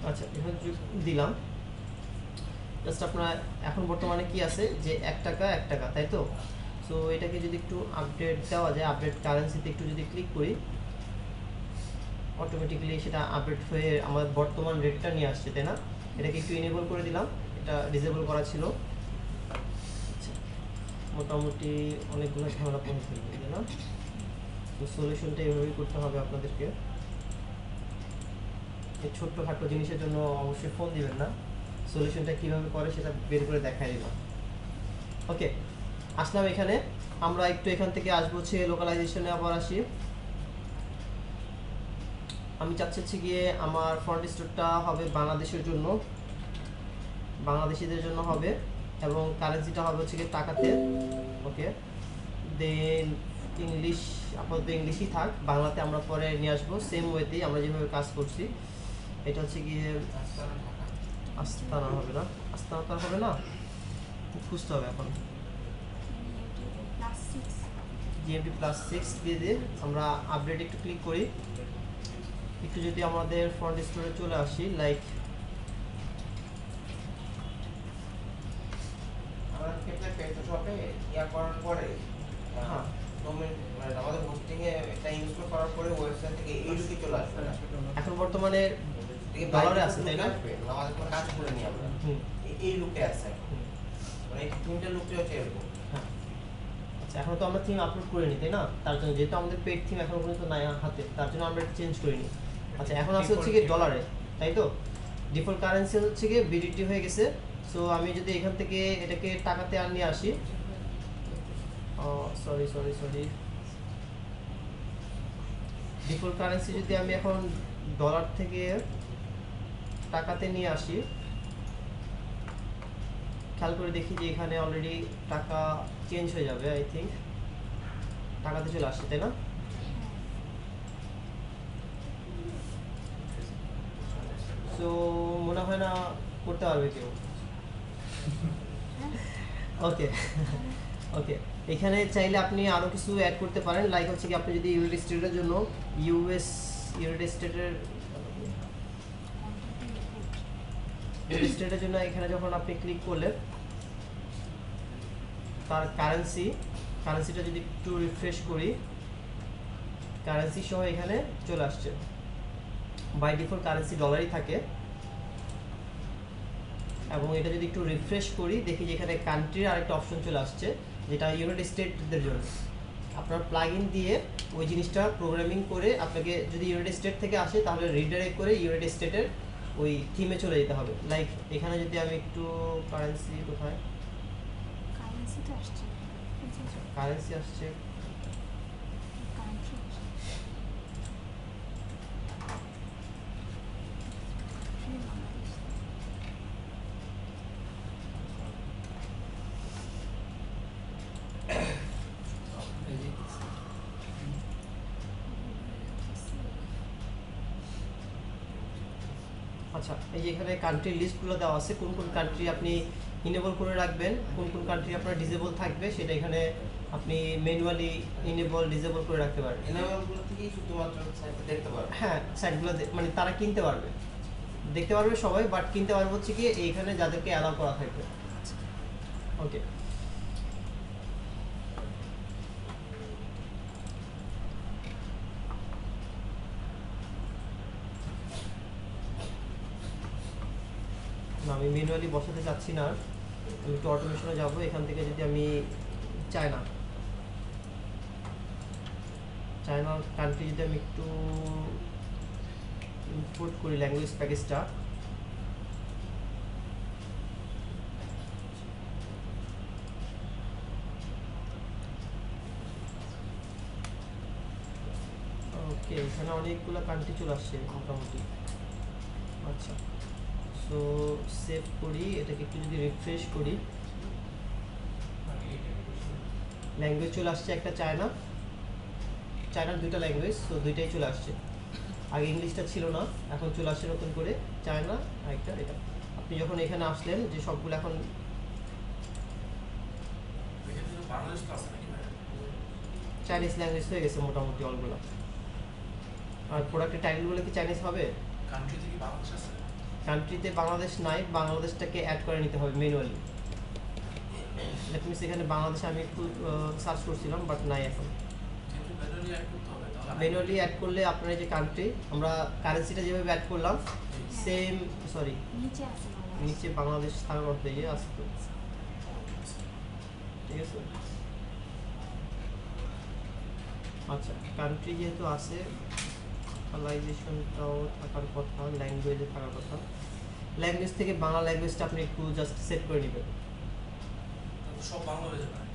আচ্ছা এখানে দিলাম। জাস্ট আপনার এখন বর্তমানে কি আছে যে 1 টাকা 1 টাকা, তাই তো? সো এটাকে যদি একটু আপডেট দেওয়া যায়, আপডেট কারেন্সিতে একটু যদি ক্লিক করি, অটোমেটিক্যালি সেটা আপডেট হয়ে আমার বর্তমান রেটটা নিয়ে আসছে, তাই না? এটাকে একটু ইনেবল করে দিলাম, এটা ডিসেবল করা ছিল। আচ্ছা, মোটামুটি অনেকগুলো ঝামেলা পড়ে ফেলবে, তাই না? তো সলিউশনটা এভাবেই করতে হবে আপনাদেরকে। এই ছোট্টখাটো জিনিসের জন্য অবশ্যই ফোন দিবেন না, সলিউশনটা কিভাবে করে সেটা বের করে দেখাই দিলাম। ওকে, আসলাম এখানে। আমরা একটু এখান থেকে আসবো হচ্ছে লোকালাইজেশনে, আবার আসি। আমি চাচ্ছি গিয়ে আমার ফ্রন্ট স্টোরটা হবে বাংলাদেশের জন্য, বাংলাদেশিদের জন্য হবে, এবং কারেন্সিটা হবে হচ্ছে গিয়ে টাকাতে। ওকে, দেন ইংলিশ আপাতত ইংলিশই থাক, বাংলাতে আমরা পরে নিয়ে আসবো সেম ওয়েতেই আমরা যেভাবে কাজ করছি। এটা হচ্ছে গিয়ে আস্তানা হবে না? আস্তানা তো আর হবে না, খুঁজতে হবে এখন। GMT +6 দিয়ে আমরা আপডেট একটু ক্লিক করি। একটু যদি আমাদের ফ্রন্ট স্টোরে চলে আসি, লাইক আমরা ক্ষেত্রে ফটোশপে ইয়া করার পরে হ্যাঁ ডোমেন মানে আমাদের হোস্টিং এ এটা ইনস্টল করার পরে ওয়েবসাইট থেকে এই লুকে চলে আসবে না। এখন বর্তমানে থেকে ডলারে আছে তাই না? আমাদের কোনো কাজ করে নি আমরা। হুম, এই লুকে আছে। হুম, মানে এই তিনটা লুকটা হচ্ছে এরকম। হ্যাঁ। আচ্ছা এখন তো আমরা থিম আপলোড করিনি তাই না? তার জন্য যেহেতু আমাদের পেড থিম এখনো পর্যন্ত নাই হাতে, তার জন্য আমরা চেঞ্জ করিনি। আচ্ছা এখন আছে হচ্ছে কি ডলারে, তাই তো? ডিফল্ট কারেন্সি হচ্ছে কি বিডিটি হয়ে গেছে। সো আমি যদি এখান থেকে এটাকে টাকাতে আর নিয়ে আসি, সরি ডিফল্ট কারেন্সি যদি আমি এখন ডলার থেকে টাকাতে নিয়ে আসি, খেয়াল করে দেখি যে এখানে অলরেডি টাকা চেঞ্জ হয়ে যাবে। আই থিঙ্ক টাকাতে চলে আসছে তাই না? সো মনে হয় না করতে পারবে কেউ। ওকে ওকে, এখানে চাইলে আপনি আরো কিছু অ্যাড করতে পারেন, লাইক হচ্ছে কি আপনি যদি ইউনাইটেড স্টেটের জন্য ইউনাইটেড স্টেটের জন্য এখানে যখন আপনি ক্লিক করলেন, তার কারেন্সিটা যদি একটু রিফ্রেশ করি, কারেন্সি সহ এখানে চলে আসছে। বাই ডিফল্ট কারেন্সি ডলারই থাকে, এবং এটা যদি একটু রিফ্রেশ করি দেখি যে এখানে কান্ট্রির আরেকটা অপশন চলে আসছে, যেটা ইউনাইটেড স্টেটসদের জন্য। আপনার প্লাগইন দিয়ে ওই জিনিসটা প্রোগ্রামিং করে আপনাকে যদি ইউনাইটেড স্টেট থেকে আসে তাহলে রিডাইরেক্ট করে ইউনাইটেড স্টেটের ওই থিমে চলে যেতে হবে। লাইক এখানে যদি আমি একটু কারেন্সি কোথায়, কারেন্সি তো আসছে কারেন্সি আসছে, কারেন্সি বাংলাদেশ আচ্ছা, এই যে এখানে কান্ট্রি লিস্টগুলো দেওয়া আছে, কোন কোন কান্ট্রি আপনি ইনেবল করে রাখবেন, কোন কোন কান্ট্রি আপনার ডিসেবল থাকবে, সেটা এখানে আপনি ম্যানুয়ালি ইনেবল ডিসেবল করে রাখতে পারবেন। এনামেলগুলো থেকেই শুধুমাত্র সাইটে দেখতে পারবে। হ্যাঁ, সাইটগুলো মানে তারা কিনতে পারবে, দেখতে পারবে সবাই, বাট কিনতে পারবে হচ্ছে কি এইখানে যাদেরকে অ্যালাউ করা থাকবে। ওকে, না আমি ম্যানুয়ালি বসাতে চাচ্ছি না, আমি একটু অটোমেশনে যাব। এখান থেকে যদি আমি চায়না কান্ট্রি যদি আমি একটু ইম্পোর্ট করি ল্যাঙ্গুয়েজ প্যাকেজটা, ওকে এখানে অনেকগুলো কান্ট্রি চলে আসছে মোটামুটি। আচ্ছা, সো সেভ করি, এটাকে একটু যদি রিফ্রেশ করি, ল্যাঙ্গুয়েজ চলে আসছে একটা চায়নার দুইটা ল্যাঙ্গুয়েজ, তো দুইটাই চলে আসছে। আগে ইংলিশটা ছিল না, এখন চলে আসছে নতুন করে চায়না আর একটা এটা। আপনি যখন এখানে আসলেন যে সবগুলো এখন এক্ষেত্রে বাংলাদেশ তো আছে নাকি ভাই? চাইনিজ ল্যাঙ্গুয়েজ হয়ে গেছে মোটামুটি অলগুলো। আর প্রোডাক্টের টাইটেলগুলো কি চাইনিজ হবে? কান্ট্রি থেকে বাংলাদেশ আছে? কান্ট্রিতে বাংলাদেশ নাই, বাংলাদেশটাকে অ্যাড করে নিতে হবে ম্যানুয়ালি। দ্যাট মিনস এখানে বাংলাদেশ আমি একটু সার্চ করছিলাম, বাট নাই এখন। কিন্তু ম্যানুয়ালি অ্যাড করতে হবে তাহলে। ম্যানুয়ালি অ্যাড করলে আপনার এই যে কান্ট্রি, আমরা কারেন্সিটা যেভাবে অ্যাড করলাম সেম, সরি নিচে আছে বাংলাদেশ। নিচে বাংলাদেশ থাকার মধ্যে ইয়ে আছে তো, ঠিক আছে। আচ্ছা, কান্ট্রি যেহেতু আছে, লোকালাইজেশনটাও থাকার কথা, ল্যাঙ্গুয়েজে থাকার কথা। ল্যাঙ্গুয়েজ থেকে বাংলা ল্যাঙ্গুয়েজটা আপনি একটু জাস্ট সেট করে নেবেন। তাহলে সব বাংলা হয়ে যাবে নাকি?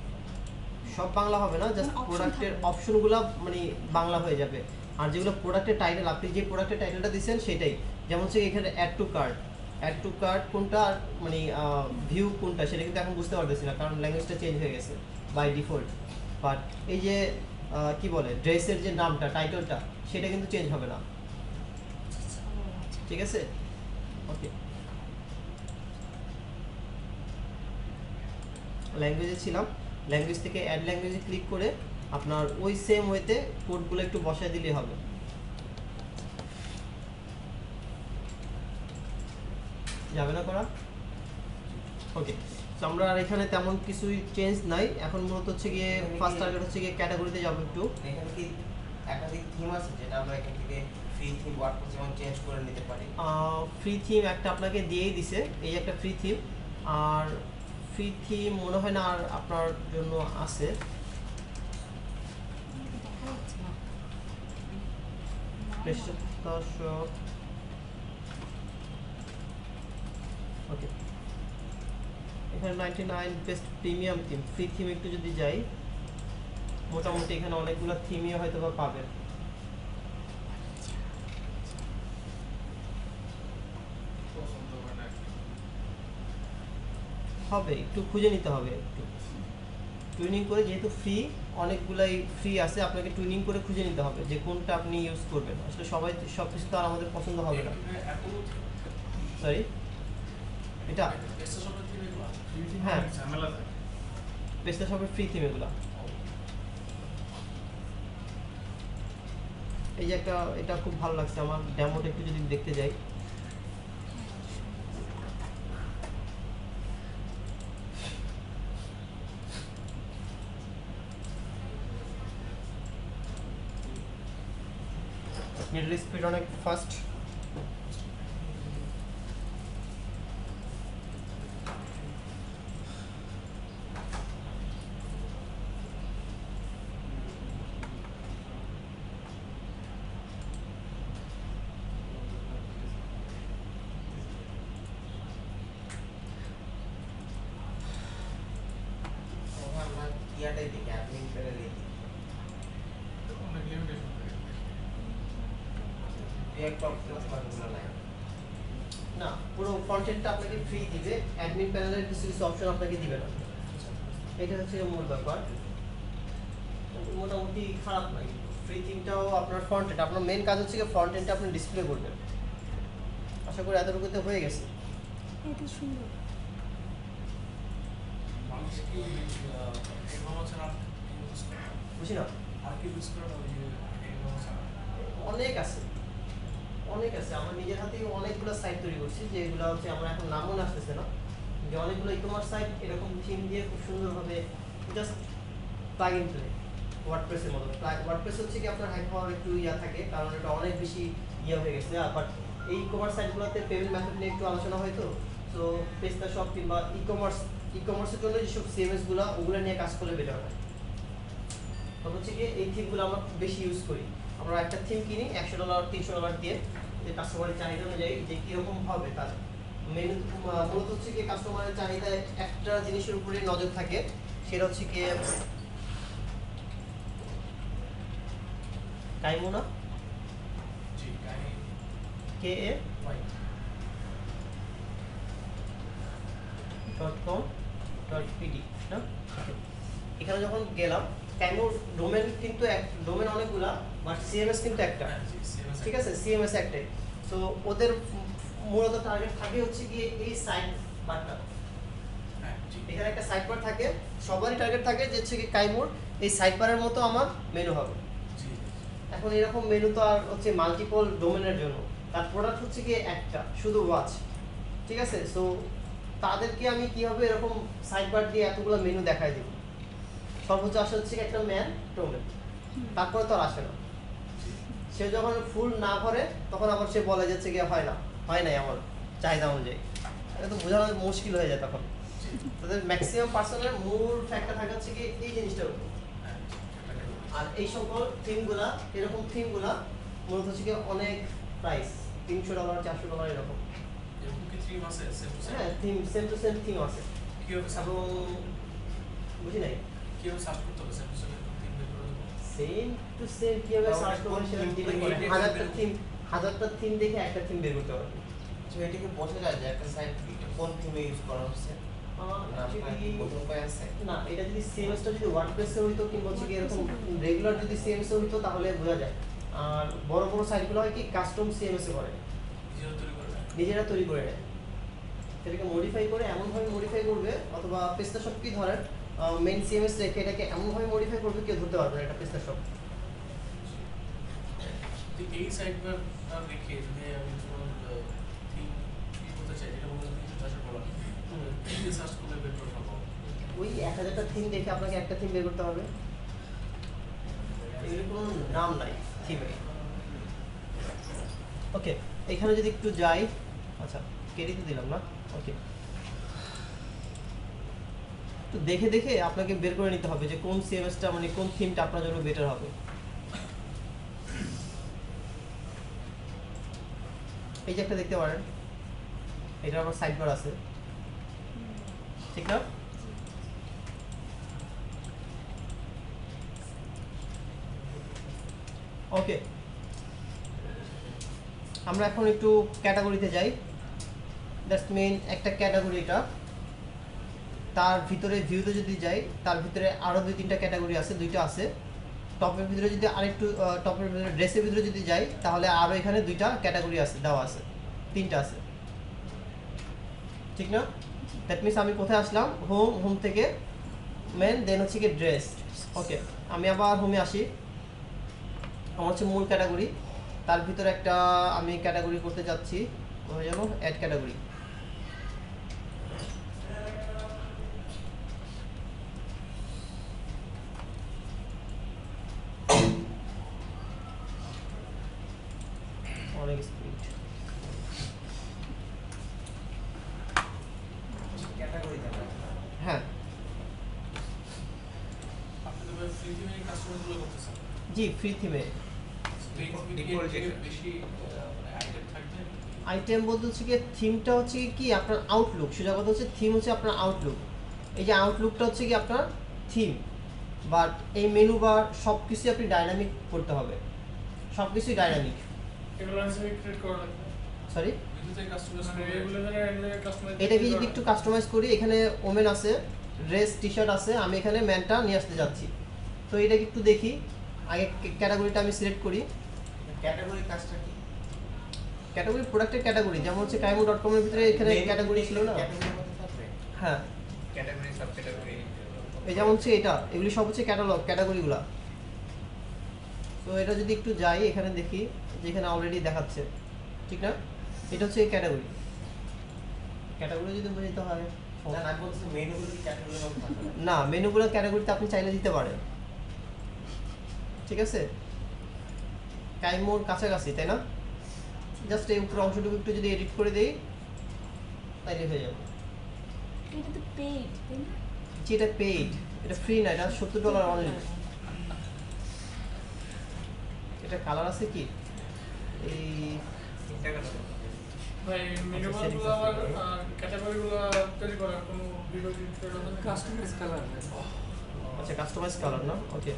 সব বাংলা হবে না, জাস্ট option প্রোডাক্টের থাকবে। অপশনগুলো মানে বাংলা হয়ে যাবে। আর যেগুলো প্রোডাক্টের টাইটেল, আপনি যে প্রোডাক্টের টাইটেলটা দিচ্ছেন সেটাই, যেমন হচ্ছে এখানে অ্যাড টু কার্ট কোনটা, মানে ভিউ কোনটা, সেটা কিন্তু এখন বুঝতে পারতেছি না, কারণ ল্যাঙ্গুয়েজটা চেঞ্জ হয়ে গেছে বাই ডিফল্ট। বাট এই যে কি বলে ড্রেসের যে নামটা, টাইটেলটা, সেটা কিন্তু চেঞ্জ হবে না, ও আচ্ছা। ঠিক আছে। ওকে, ল্যাঙ্গুয়েজে ছিলাম, ল্যাঙ্গুয়েজ থেকে অ্যাড ল্যাঙ্গুয়েজে ক্লিক করে আপনার ওই সেম ওয়েতে কোডগুলো একটু বসায় দিলেই হবে। যাবে না করা? ওকে, তো আমরা আর এখানে তেমন কিছুই চেঞ্জ নাই। এখন মূলত হচ্ছে গিয়ে ফার্স্ট টার্গেট হচ্ছে গিয়ে ক্যাটাগরিতে যাবো একটু। এখানে কি একাধিক থিম আছে যেটা আমরা এখান থেকে ফ্রি থিম ওয়ার্ডপ্রেস যেমন চেঞ্জ করে নিতে পারি? ফ্রি থিম একটা আপনাকে দিয়েই দিছে, এই একটা ফ্রি থিম। আর ফ্রি থিম মনে হয় না আর আপনার জন্য আছে। আমাকে দেখা যাচ্ছে না। PrestaShop, ওকে এখানে 99 best premium theme, free theme একটু যদি যাই, মোটামুটি এখানে অনেকগুলো থিমই হয়তো বা পাবেন। হবে একটু খুঁজে নিতে হবে, একটু টুইনিং করে, যেহেতু ফ্রি অনেকগুলাই ফ্রি আছে, আপনাকে টুইনিং করে খুঁজে নিতে হবে যে কোনটা আপনি ইউজ করবেন। আসলে সবাই সব কিছু তো আর আমাদের পছন্দ হবে না। অ্যাপোলো সরি, এটা PrestaShop-এর থিম এগুলো? হ্যাঁ, ঝামেলা থাকে। PrestaShop-এর ফ্রি থিম এগুলা। এই যে একটা, এটা খুব ভালো লাগছে আমার, ডেমোটা একটু যদি দেখতে যাই। নেটের স্পিড অনেক ফাস্ট। আমরা ইয়াটাই দেখি, অ্যাডমিন প্যানেলে দেখি। অনেক লিমিটেশন থাকে। এই একটা অপশন আছে বাকিগুলো নাই। না, পুরো কন্টেন্টটা আপনাকে ফ্রি দিবে, অ্যাডমিন প্যানেলের কিছু কিছু অপশন আপনাকে দিবে না। এটা হচ্ছে মূল ব্যাপার। মোটামুটি খারাপ নয়, ফ্রি থিমটাও আপনার ফ্রন্ট এন্ড, আপনার মেন কাজ হচ্ছে কি ফ্রন্ট এন্ডটা আপনি ডিসপ্লে করবেন। আশা করি এতটুকুতে হয়ে গেছে। এটা সুন্দর। মানুষ কি এভাবে ছাড়া ইউজ করে বুঝি না, আর কি ইউজ করে না ওই যে এভাবে ছাড়া অনেক আছে, অনেক আছে। আমার নিজের হাতেই অনেকগুলো সাইট তৈরি করছি, যেগুলো হচ্ছে আমার এখন নামও আসতেছে না, যে অনেকগুলো ই-কমার্স সাইট এরকম থিম দিয়ে খুব সুন্দরভাবে জাস্ট প্লাগ ইন প্লে ওয়ার্ডপ্রেসের মতো। ওয়ার্ডপ্রেস হচ্ছে কি আপনার হ্যাক হওয়ার একটু ইয়া থাকে, কারণ এটা অনেক বেশি ইয়া হয়ে গেছে। বাট এই ই-কমার্স সাইটগুলোতে পেমেন্ট মেথড নিয়ে একটু আলোচনা হয়, তো সো পেস্তা শপ কিংবা ই-কমার্সের জন্য যেসব সিএমএসগুলো ওগুলো নিয়ে কাজ করলে বেটার হয়। তো হচ্ছে কি এই থিমগুলো আমরা খুব বেশি ইউজ করি। আমরা একটা থিম কিনি $100 $300 দিয়ে, যে কাস্টমারের চাহিদা অনুযায়ী যে কীরকম হবে তার মেনু। মূলত হচ্ছে কি কাস্টমারের চাহিদায় একটা জিনিসের উপরে নজর থাকে, সেটা হচ্ছে কি কাইমুনা জি কাহিনী KA.com.pd না? এখানে যখন গেলাম, কাইমুর ডোমেন কিন্তু ডোমেন অনেকগুলা, বাট সিএমএস কিন্তু একটা, ঠিক আছে? সিএমএস একটাই। সো ওদের মূলত টার্গেট থাকে হচ্ছে কি এই সাইট বারটা। হ্যাঁ জি এখানে একটা সাইড বার থাকে, সবারই টার্গেট থাকে যে হচ্ছে কি কাইমুর এই সাইড বারের মতো আমার মেনু হবে। জি এখন এরকম মেনু তো আর হচ্ছে মাল্টিপল ডোমেনের জন্য, তার প্রোডাক্ট হচ্ছে কি একটা শুধু ওয়াচ, ঠিক আছে? সো তাদেরকে আমি কিভাবে এরকম সাইড বার দিয়ে এতগুলো মেনু দেখাই দিব? সর্বোচ্চ আসে হচ্ছে কি একটা ম্যান ডোমেন, তারপরে তো আর আসে না। সে যখন ফুল না ভরে তখন আবার সে বলে যাচ্ছে কি হয় না, হয় নাই আমার চাহিদা অনুযায়ী। এটা তো বোঝানো মুশকিল হয়ে যায় তখন। তাদের ম্যাক্সিমাম পার্সনের মূল ফ্যাক্টর থাকে হচ্ছে কি এই জিনিসটার উপর। হ্যাঁ আর এই সকল থিমগুলা, এরকম থিমগুলা মূলত হচ্ছে কি অনেক প্রাইস, $300 $400 এরকম। এরকম কি থিম আছে সেম টু সেম হ্যাঁ, theme same to same theme আছে। কিভাবে এবং বুঝি নাই কিভাবে সার্চ করতে হবে সেম টু সেম থিম বের করে দেবো সেম টু সেম কিভাবে তাহলে সার্চ করবেন কোন সেটা theme ডিপেন্ড থেকে করে। এই হাজারটা থিম দেখে একটা থিম বের করতে পারবেন। আচ্ছা, এটাকে বোঝা যায় যে একটা সাইট কোন থিমে ইউজ করা হচ্ছে? না, আপনার কি কোনো উপায় আছে? না, এটা যদি সিএমএসটা যদি ওয়ার্ডপ্রেসে হইতো কিংবা হচ্ছে কি এরকম রেগুলার যদি সিএমএস হইতো তাহলে বোঝা যায়। আর বড় বড় সাইটগুলো হয় কি কাস্টম সিএমএস করে, নিজেরা তৈরি করে নেয়। নিজেরা তৈরি করে নেয়। সেটাকে মডিফাই করে এমনভাবে মডিফাই করবে, অথবা পেস্তা শপ কি ধরেন মেইন সিএমএস রেখে এটাকে এমনভাবে মডিফাই করবে কেউ ধরতে পারবে না এটা পেস্তা শপ। তো এই সাইটটা রেখে যদি আমি ধরুন থিম কি করতে চাই যেটা বলতে কিছু চাষের বলা থিমে সার্চ করলে বের করে সম্ভব ওই 1000টা থিম দেখে আপনাকে একটা থিম বের করতে হবে, এগুলো কোনো নাম নাই থিমে। ওকে, এখানে যদি একটু যাই, আচ্ছা কেটে তো দিলাম না, ওকে। তো দেখে দেখে আপনাকে বের করে নিতে হবে যে কোন সিএমএসটা মানে কোন থিমটা আপনার জন্য বেটার হবে। এই যে একটা দেখতে পারেন, এটা আমার সাইড বার আছে, ঠিক না? ওকে, আমরা এখন একটু ক্যাটাগরিতে যাই। দ্যাটস মিন একটা ক্যাটাগরি, এটা তার ভিতরে ভিউতে যদি যাই, তার ভিতরে আরও 2-3টা ক্যাটাগরি আছে, 2টা আছে। টপের ভিতরে যদি আরেকটু টপের ভিতরে ড্রেসের ভিতরে যদি যাই, তাহলে আরও এখানে 2টা ক্যাটাগরি আছে, দেওয়া আছে, 3টা আছে, ঠিক না? দ্যাট মিনস আমি কোথায় আসলাম? হোম থেকে মেন, দেন হচ্ছে কি ড্রেস। ওকে, আমি আবার হোমে আসি। আমার হচ্ছে মূল ক্যাটাগরি, তার ভিতরে একটা আমি ক্যাটাগরি করতে যাচ্ছি, হয়ে যাবো অ্যাড ক্যাটাগরি। অনেক স্পিড। ক্যাটাগরিতে না। হ্যাঁ আপনি তো ফ্রি থিমে কাস্টমারগুলো করতেছেন জি, ফ্রি থিমে। বেশি আইটেম থাকবে আইটেম বলতে হচ্ছে কি থিমটা হচ্ছে কি আপনার আউটলুক, সোজা কথা হচ্ছে থিম হচ্ছে আপনার আউটলুক। এই যে আউটলুকটা হচ্ছে কি আপনার থিম, বাট এই মেনু বার সব কিছুই আপনি ডাইনামিক করতে হবে, সব কিছুই ডাইনামিক। এগুলো হিসেবে ক্রিয়েট করা লাগবে সরি, বিদ্যুতের কাস্টমার মানে এগুলো ধরে কাস্টমাইজ এটাকে যদি একটু কাস্টমাইজ করি, এখানে ওমেন আছে, ড্রেস টি শার্ট আছে, আমি এখানে ম্যানটা নিয়ে আসতে যাচ্ছি। তো এটাকে একটু দেখি, আগে ক্যাটাগরিটা আমি সিলেক্ট করি। ক্যাটাগরি কাজটা কি? ক্যাটাগরি প্রোডাক্টের ক্যাটাগরি যেমন হচ্ছে kaimo.com এর ভিতরে এখানে ক্যাটাগরি ছিল না? ক্যাটাগরির মধ্যে থাকবে হ্যাঁ, ক্যাটাগরি সাব ক্যাটাগরি এই যেমন হচ্ছে এটা, এগুলি সব হচ্ছে ক্যাটালগ ক্যাটাগরিগুলা। তো এটা যদি একটু যাই এখানে দেখি যে এখানে অলরেডি দেখাচ্ছে, ঠিক না? এটা হচ্ছে এই ক্যাটাগরি। ক্যাটাগরি যদি বোঝাতে হয় না না বলছি মেনুগুলো কি ক্যাটাগরির মধ্যে থাকবে না, মেনুগুলো ক্যাটাগরিতে আপনি চাইলে দিতে পারেন, ঠিক আছে? কাইমোর কাছাকাছি, তাই না? জাস্ট এই উপর অংশটুকু একটু যদি এডিট করে দেই তাইলে হয়ে যাবে। এটা তো পেইড তাই না? যেটা পেইড, এটা ফ্রি না, এটা $70 অনলি। এটা কালার আছে কি এই তিনটা কালার ভাই মেনুগুলো আবার ক্যাটাগরিগুলো তৈরি করার কোনো ভিডিও ক্লিপ করে কাস্টমাইজ কালার আচ্ছা কাস্টমাইজ কালার না? ওকে,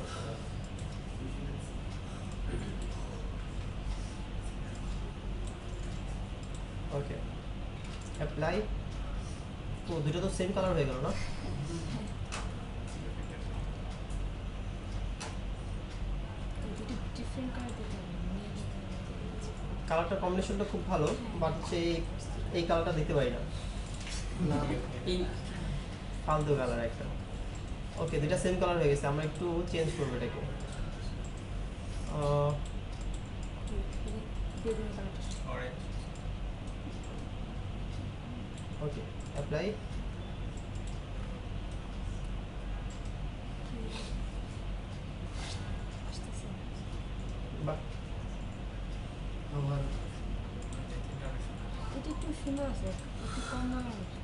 ওকে অ্যাপ্লাই। ও দুটো তো সেম কালার হয়ে গেল না? দুটো ডিফারেন্ট কালার দিতে হবে, নিয়ে দিতে হবে। কালারটা কম্বিনেশনটা খুব ভালো, বাট হচ্ছে এই কালারটা দিতে পারি না, না এই ফালতু কালার একটা। ওকে, দুটা সেম কালার হয়ে গেছে, আমরা একটু চেঞ্জ করবো এটাকে। বেগুনি কালারটা অরেঞ্জ ওকে অ্যাপ্লাই। আসতেছে। বাহ, আমার এটা একটু সুন্দর আছে, একটু কম দামের মতো।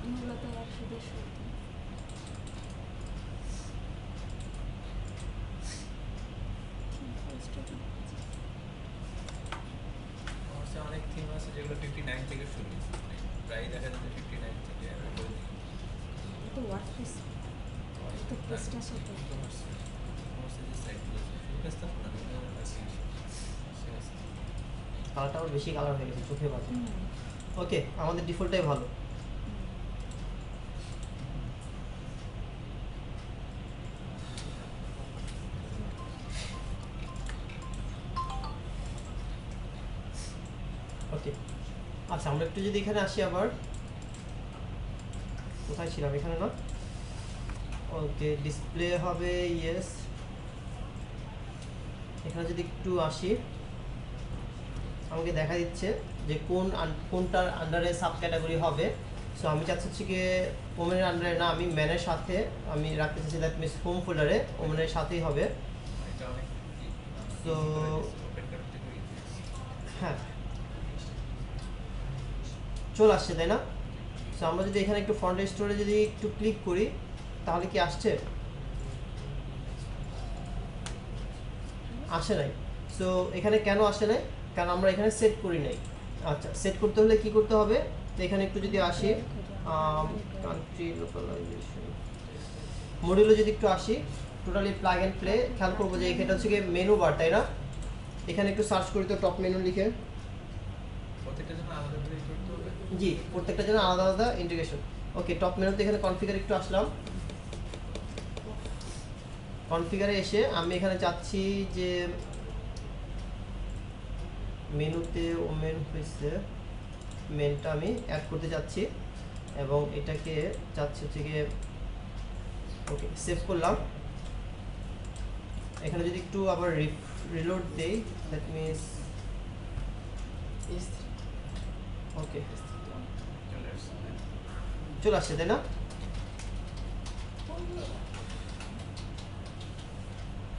অন্যগুলো তো 100-150। আমার অনেক থিম আছে যেগুলো 59 থেকে শুরু, প্রায় দেখা যাচ্ছে 59 থেকে এটা ওয়ার্ডপ্রেস, এটা পেজটার সাথে। কালারটা আবার বেশি কালার হয়ে গেছে, চোখে বাজে। হুম, ওকে, আমাদের ডিফল্টটাই ভালো। ওকে, আচ্ছা আমরা একটু যদি এখানে আসি আবার, কোথায় ছিলাম? এখানে না? ওকে, ডিসপ্লে হবে ইয়েস। এখানে যদি একটু আসি আমাকে দেখা দিচ্ছে যে কোনটার আন্ডারে সাব ক্যাটাগরি হবে। সো আমি চাচ্ছি হচ্ছে গিয়ে ওমেনের আন্ডারে না, আমি ম্যানের সাথে আমি রাখতে চাচ্ছি, দ্যাট মিনস হোম ফোল্ডারে ওমেনের সাথেই হবে। তো হ্যাঁ, চলে আসছে তাই না? সো আমরা যদি এখানে একটু ফন্ট স্টোরে যদি একটু ক্লিক করি তাহলে কি আসছে? আসে নাই। সো এখানে কেন আসে নাই? কারণ আমরা এখানে সেট করি নাই। আচ্ছা, সেট করতে হলে কি করতে হবে? তো এখানে একটু যদি আসি কান্ট্রি লোকালাইজেশন মডিউলে যদি একটু আসি, টোটালি প্লাগ এন্ড প্লে, খেয়াল করবো যে এটা হচ্ছে গিয়ে মেনু বার, তাই না? এখানে একটু সার্চ করি তো টপ মেনু লিখে। প্রত্যেকটা জন্য আলাদা করে করতে হবে। জি, প্রত্যেকটা জন্য আলাদা আলাদা ইন্টিগ্রেশন। ওকে, টপ মেনুতে এখানে কনফিগার একটু আসলাম। কনফিগারে এসে আমি এখানে চাচ্ছি যে মেনুতে ওমেন হয়েছে, মেনটা আমি অ্যাড করতে চাচ্ছি এবং এটাকে চাচ্ছি হচ্ছে গিয়ে ওকে সেভ করলাম। এখানে যদি একটু আবার রিলোড দেই, দ্যাট মিনস ওকে চলে আসছে তাই না?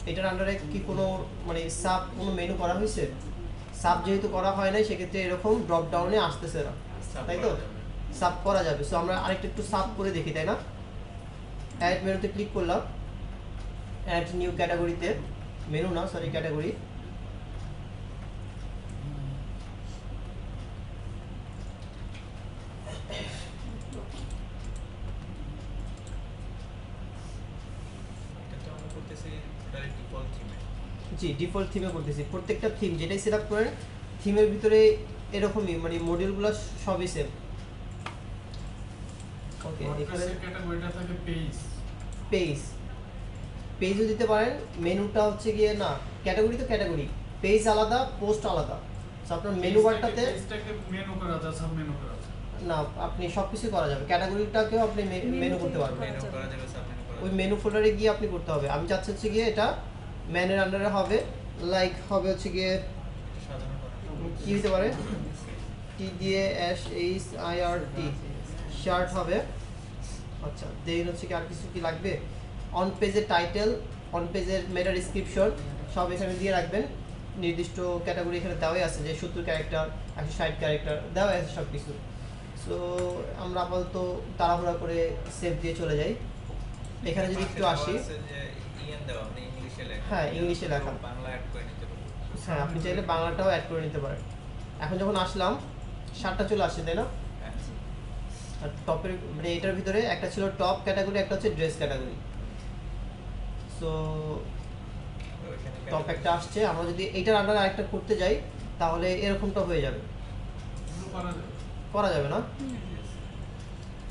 এটার আন্ডারে কি কোনো মানে সাব কোনো মেনু করা হয়েছে? সাব যেহেতু করা হয় নাই সেক্ষেত্রে এরকম ড্রপ ডাউনে আসতেছে না, তাই তো? সাব করা যাবে। সো আমরা আরেকটু একটু সাব করে দেখি, তাই না? অ্যাড মেনুতে ক্লিক করলাম, অ্যাড নিউ ক্যাটাগরিতে, মেনু না সরি ক্যাটাগরি। এটা তো আমরা করতেছি ডাইরেক্ট ডিফল্ট থিমে। জি, ডিফল্ট থিমে করতেছি। প্রত্যেকটা থিম যেটাই সেট আপ করেন থিমের ভিতরে এরকমই মানে মডিউলগুলো সবই সেম। ওকে, এখানে ক্যাটাগরিটা থাকে পেজ। পেজ, পেজও দিতে পারেন। মেনুটা হচ্ছে গিয়ে না, ক্যাটাগরি তো ক্যাটাগরি, পেজ আলাদা, পোস্ট আলাদা। সো আপনার মেনু বারটাতে পেজটাকে মেনু করা যায়, সাব মেনু করা যায়। না, আপনি সবকিছু করা যাবে, ক্যাটাগরিটাকেও আপনি মেনু করতে পারবেন। মেনু করা যাবে, সাব মেনু করা ওই যাবে। মেনু ফোল্ডারে গিয়ে আপনি করতে হবে। আমি চাচ্ছি হচ্ছে গিয়ে এটা ম্যানের আন্ডারে হবে, লাইক হবে হচ্ছে গিয়ে সাধারণ করা। কি হতে পারে, TDASHIRT শার্ট হবে। আচ্ছা, দেন হচ্ছে কি আর কিছু কি লাগবে, অন পেজের টাইটেল, অন পেজের মেটা ডিসক্রিপশন সব এখানে দিয়ে রাখবেন। নির্দিষ্ট ক্যাটাগরি এখানে দেওয়াই আছে, যে 70 ক্যারেক্টার 160 ক্যারেক্টার দেওয়াই আছে সব কিছু। সো আমরা আপাতত তাড়াহুড়া করে সেভ দিয়ে চলে যাই। এখানে যদি একটু আসি, আছে যে ইএন দেওয়া মানে ইংলিশে লেখা। হ্যাঁ, ইংলিশে লেখা। বাংলা অ্যাড করে নিতে পারবো। হ্যাঁ, আপনি চাইলে বাংলাটাও অ্যাড করে নিতে পারেন। এখন যখন আসলাম, শার্টটা চলে আসছে, তাই না? হ্যাঁ। আর টপের মানে এটার ভিতরে একটা ছিল টপ ক্যাটাগরি, একটা হচ্ছে ড্রেস ক্যাটাগরি। সো ওইখানে টপ একটা আসছে, আমরা যদি এইটার আন্ডারে আরেকটা করতে যাই তাহলে এরকমটা হয়ে যাবে। এগুলো করা যাবে। করা যাবে না?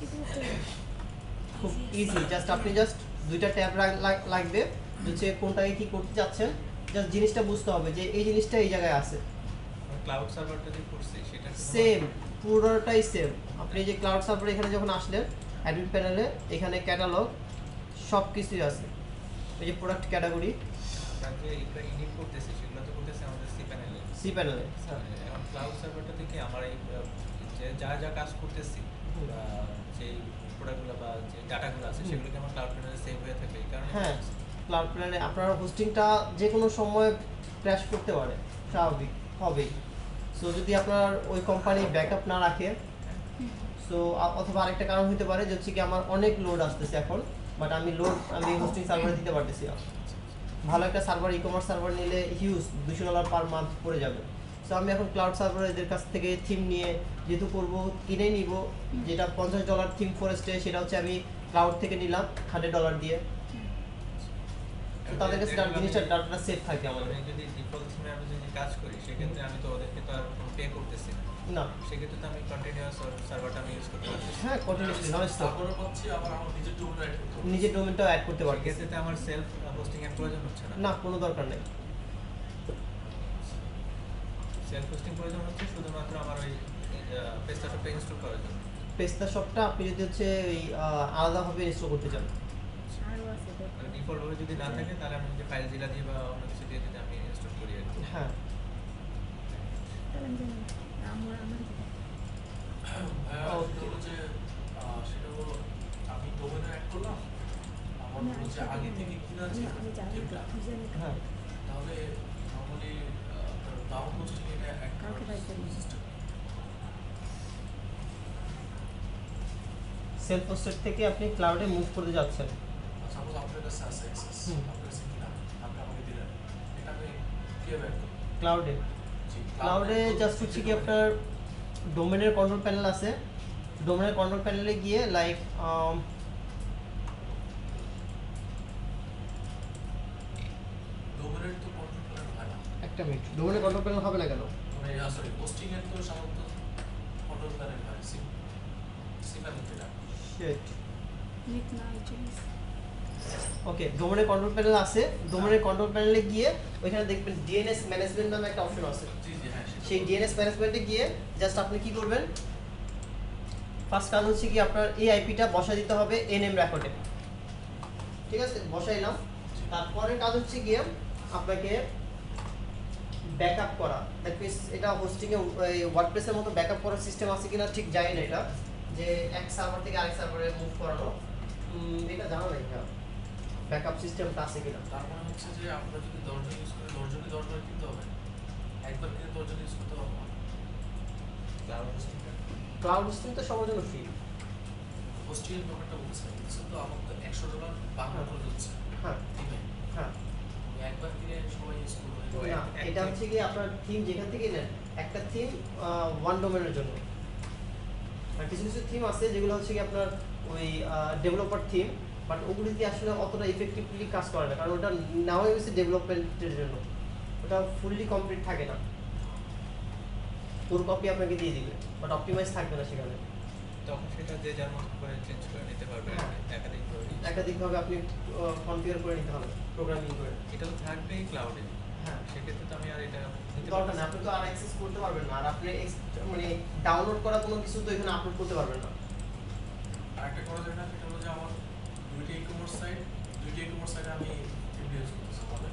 এগুলো তো খুব ইজি, জাস্ট আপনি জাস্ট দুইটা ট্যাব লাগবে, হচ্ছে কোনটাকে কি করতে যাচ্ছেন, জাস্ট জিনিসটা বুঝতে হবে যে এই জিনিসটা এই জায়গায় আছে। ক্লাউড সার্ভারটা যে করছি সেটা সেম, পুরোটাই সেম। আপনি যে ক্লাউড সার্ভার এখানে যখন আসলেন, অ্যাডমিন প্যানেলে এখানে ক্যাটালগ সব কিছুই আছে। এই যে প্রোডাক্ট ক্যাটাগরি, আমরা যে এগুলো এডিট করতেছি সেগুলো তো করতেছি আমাদের সি প্যানেলে। সি প্যানেলে। এখন ক্লাউড সার্ভারটা থেকে আমরা এই যে যা যা কাজ করতেছি বা যে প্রোডাক্টগুলো বা যে ডাটাগুলো আছে সেগুলোকে আমার ক্লাউড প্যানেলে সেভ হয়ে থাকে এই কারণে। হ্যাঁ, ক্লাউড প্ল্যানে আপনার হোস্টিংটা যে কোনো সময় ক্র্যাশ করতে পারে, স্বাভাবিক হবেই। সো যদি আপনার ওই কোম্পানি ব্যাকআপ না রাখে, সো অথবা আরেকটা কারণ হতে পারে যে হচ্ছে কি আমার অনেক লোড আসতেছে এখন, বাট আমি হোস্টিং সার্ভারে দিতে পারতেছি না। ভালো একটা সার্ভার, ই কমার্স সার্ভার নিলে হিউজ $200 পার মান্থ পড়ে যাবে। সো আমি এখন ক্লাউড সার্ভার এদের কাছ থেকে থিম নিয়ে যেহেতু করবো, কিনে নিব, যেটা $50 থিম ফরেস্টে, সেটা হচ্ছে আমি ক্লাউড থেকে নিলাম $100 দিয়ে। তো তাদের কাছে জিনিসটা ডাটাটা সেফ থাকে আমাদের। আমি যদি ডিফল্ট থিমে আমি যদি কাজ করি সেক্ষেত্রে আমি তো ওদেরকে তো আর পে করতেছি না। না, সেক্ষেত্রে তো আমি কন্টিনিউয়াস সার্ভারটা আমি ইউজ করতে পারতেছি। হ্যাঁ, কন্টিনিউয়াসলি নন স্টপ তারপরে পাচ্ছি আবার আমার নিজের ডোমেন অ্যাড করতে হবে। নিজের ডোমেনটাও অ্যাড করতে পারবে। সেক্ষেত্রে তো আমার সেলফ হোস্টিং এর প্রয়োজন হচ্ছে না। না, কোনো দরকার নেই। সেলফ হোস্টিং প্রয়োজন হচ্ছে শুধুমাত্র আমার ওই পেজটা সবটা ইনস্টল করার জন্য। পেস্তা শপটা আপনি যদি হচ্ছে ওই আলাদাভাবে ইনস্টল করতে চান। আরও আছে তো। মানে ডিফল্ট ভাবে যদি না থাকে তাহলে আমি যে ফাইল জিলা দিয়ে বা অন্য কিছু দিয়ে যদি আমি ইনস্টল করি আর কি। হ্যাঁ, তাহলে আমি জানি আমার ভাইয়া, সেটা হলো যে সেটা হলো আমি ডোমেন অ্যাড করলাম, আমার না, হচ্ছে আগে থেকে কিনা আছে আমি জানি তো, থিমটা, কি জানি তো। হ্যাঁ। তাহলে নর্মালি ডাউন হোস্টিং এটা অ্যাড কালকে করার বাইর করবো। সিস্টেম। সেলফ হোস্টেড থেকে আপনি ক্লাউডে মুভ করতে যাচ্ছেন। সাপোজ আপনার কাছে আছে অ্যাক্সেস, আপনার কাছে কিনা আপনি আমাকে দিলেন, এটা আমি কিভাবে অ্যাড করব? ক্লাউডে ক্লাউডে জাস্ট হচ্ছে কি আপনার ডোমেনের কন্ট্রোল প্যানেল আছে। ডোমেনের কন্ট্রোল প্যানেলে গিয়ে লাইক ডোমেনের তো কন্ট্রোল প্যানেল হয় না, একটা মিনিট, ডোমেনের কন্ট্রোল প্যানেল হবে না কেন? মানে সরি হোস্টিং এর তো সাধারণত কন্ট্রোল প্যানেল হয়, সি প্যানেল যেটা। শিট। নেট না আইটিএস। ওকে, ডোমেনের কন্ট্রোল প্যানেল আছে। ডোমেনের কন্ট্রোল প্যানেলে গিয়ে ওইখানে দেখবেন ডিএনএস ম্যানেজমেন্ট নামে একটা অপশন আছে। জি জি হ্যাঁ সেটা। সেই ডিএনএস ম্যানেজমেন্টে গিয়ে জাস্ট আপনি কি করবেন, ফার্স্ট কাজ হচ্ছে কি আপনার এই আইপিটা বসায় দিতে হবে এনএম রেকর্ডে। ঠিক আছে, বসাইলাম। তারপরে কাজ হচ্ছে গিয়ে আপনাকে ব্যাকআপ করা। দ্যাট মিনস এটা হোস্টিংয়ে ওয়ার্ডপ্রেসের মতো ব্যাকআপ করার সিস্টেম আছে কিনা ঠিক জানি না, এটা যে এক সার্ভার থেকে আরেক সার্ভারে মুভ করানো, এটা জানা নাই এটা ব্যাকআপ সিস্টেমটা আছে কিনা। তার মানে হচ্ছে যে আমরা যদি 10 জন ইউজ করি 10 জনই 10 বার কিনতে হবে, একবার কিনে 10 জন ইউজ করতে পারবো না। ক্লাউড হোস্টিংটা ক্লাউড হোস্টিং তো সবার জন্য ফ্রি। হোস্টিং এর ব্যাপারটা বলছে তো আমার তো $100 বাংলা করে দিচ্ছে, হ্যাঁ ঠিক আছে? হ্যাঁ। আমি একবার কিনে সবাই ইউজ করবো, না, এটা হচ্ছে কি আপনার থিম যেখান থেকে নেন, একটা থিম ওয়ান ডোমেনের জন্য। আর কিছু কিছু থিম আছে যেগুলো হচ্ছে কি আপনার ওই ডেভেলপার থিম, বাট ওগুলিতে আসলে অতটা ইফেক্টিভলি কাজ করে না, কারণ ওটা নেওয়া হয়েছে ডেভেলপমেন্টের জন্য, ওটা ফুললি কমপ্লিট থাকে না। পুরো কপি আপনাকে দিয়ে দিবে, বাট অপটিমাইজ থাকবে না সেখানে। তখন সেটা যে যার মতো করে চেঞ্জ করে নিতে পারবে একাধিকভাবে। একাধিকভাবে আপনি কনফিগার করে নিতে হবে প্রোগ্রামিং করে। এটা তো থাকবেই ক্লাউডে। হ্যাঁ, সেক্ষেত্রে তো আমি আর এটা নিতে দরকার নেই, পারবো আপনি তো আর অ্যাক্সেস করতে পারবেন না, আর আপনি মানে ডাউনলোড করা কোনো কিছু তো এখানে আপলোড করতে পারবেন না। আর একটা করা যায় না, সেটা হলো যে আমার দুইটা ই-কমার্স সাইটে আমি ইউজ করতেছি, বলে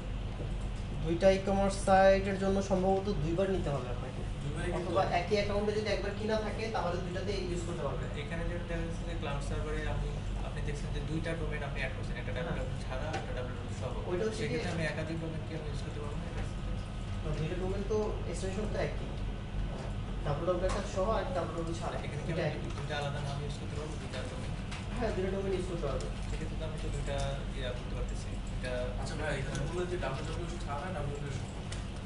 দুইটা ই-কমার্স সাইটের জন্য সম্ভবত দুইবার নিতে হবে আপনাকে, দুইবারই কিন্তু অথবা একই অ্যাকাউন্টে যদি একবার কিনা থাকে তাহলে দুইটাতে ইউজ করতে পারবেন। এখানে যেটা দেখা যাচ্ছে যে ক্লাউড সার্ভারে আপনি দেখছেন যে দুইটা ডোমেন আপনি অ্যাড করছেন, একটা www ছাড়া একটা www সহ। ওইটা হচ্ছে সেক্ষেত্রে কি- আমি একাধিক ডোমেন কি আমি ইউজ করতে পারবো না এটা? দুইটা ডোমেন তো এক্সটেনশন তো একই, www একটা সহ আর www ছাড়া, এখানে কি দুইটা আমি একই। দুইটা আলাদা নাম ইউজ করতে পারবো, দুইটা ডোমেন? হ্যাঁ, দুইটা ডোমেন ইউজ করতে পারবেন। সেক্ষেত্রে তো আমি তো দুইটা ইয়ে করতে পারতেছি, দুইটা। আচ্ছা ভাই, এখানে বললেন যে www ছাড়া www সহ,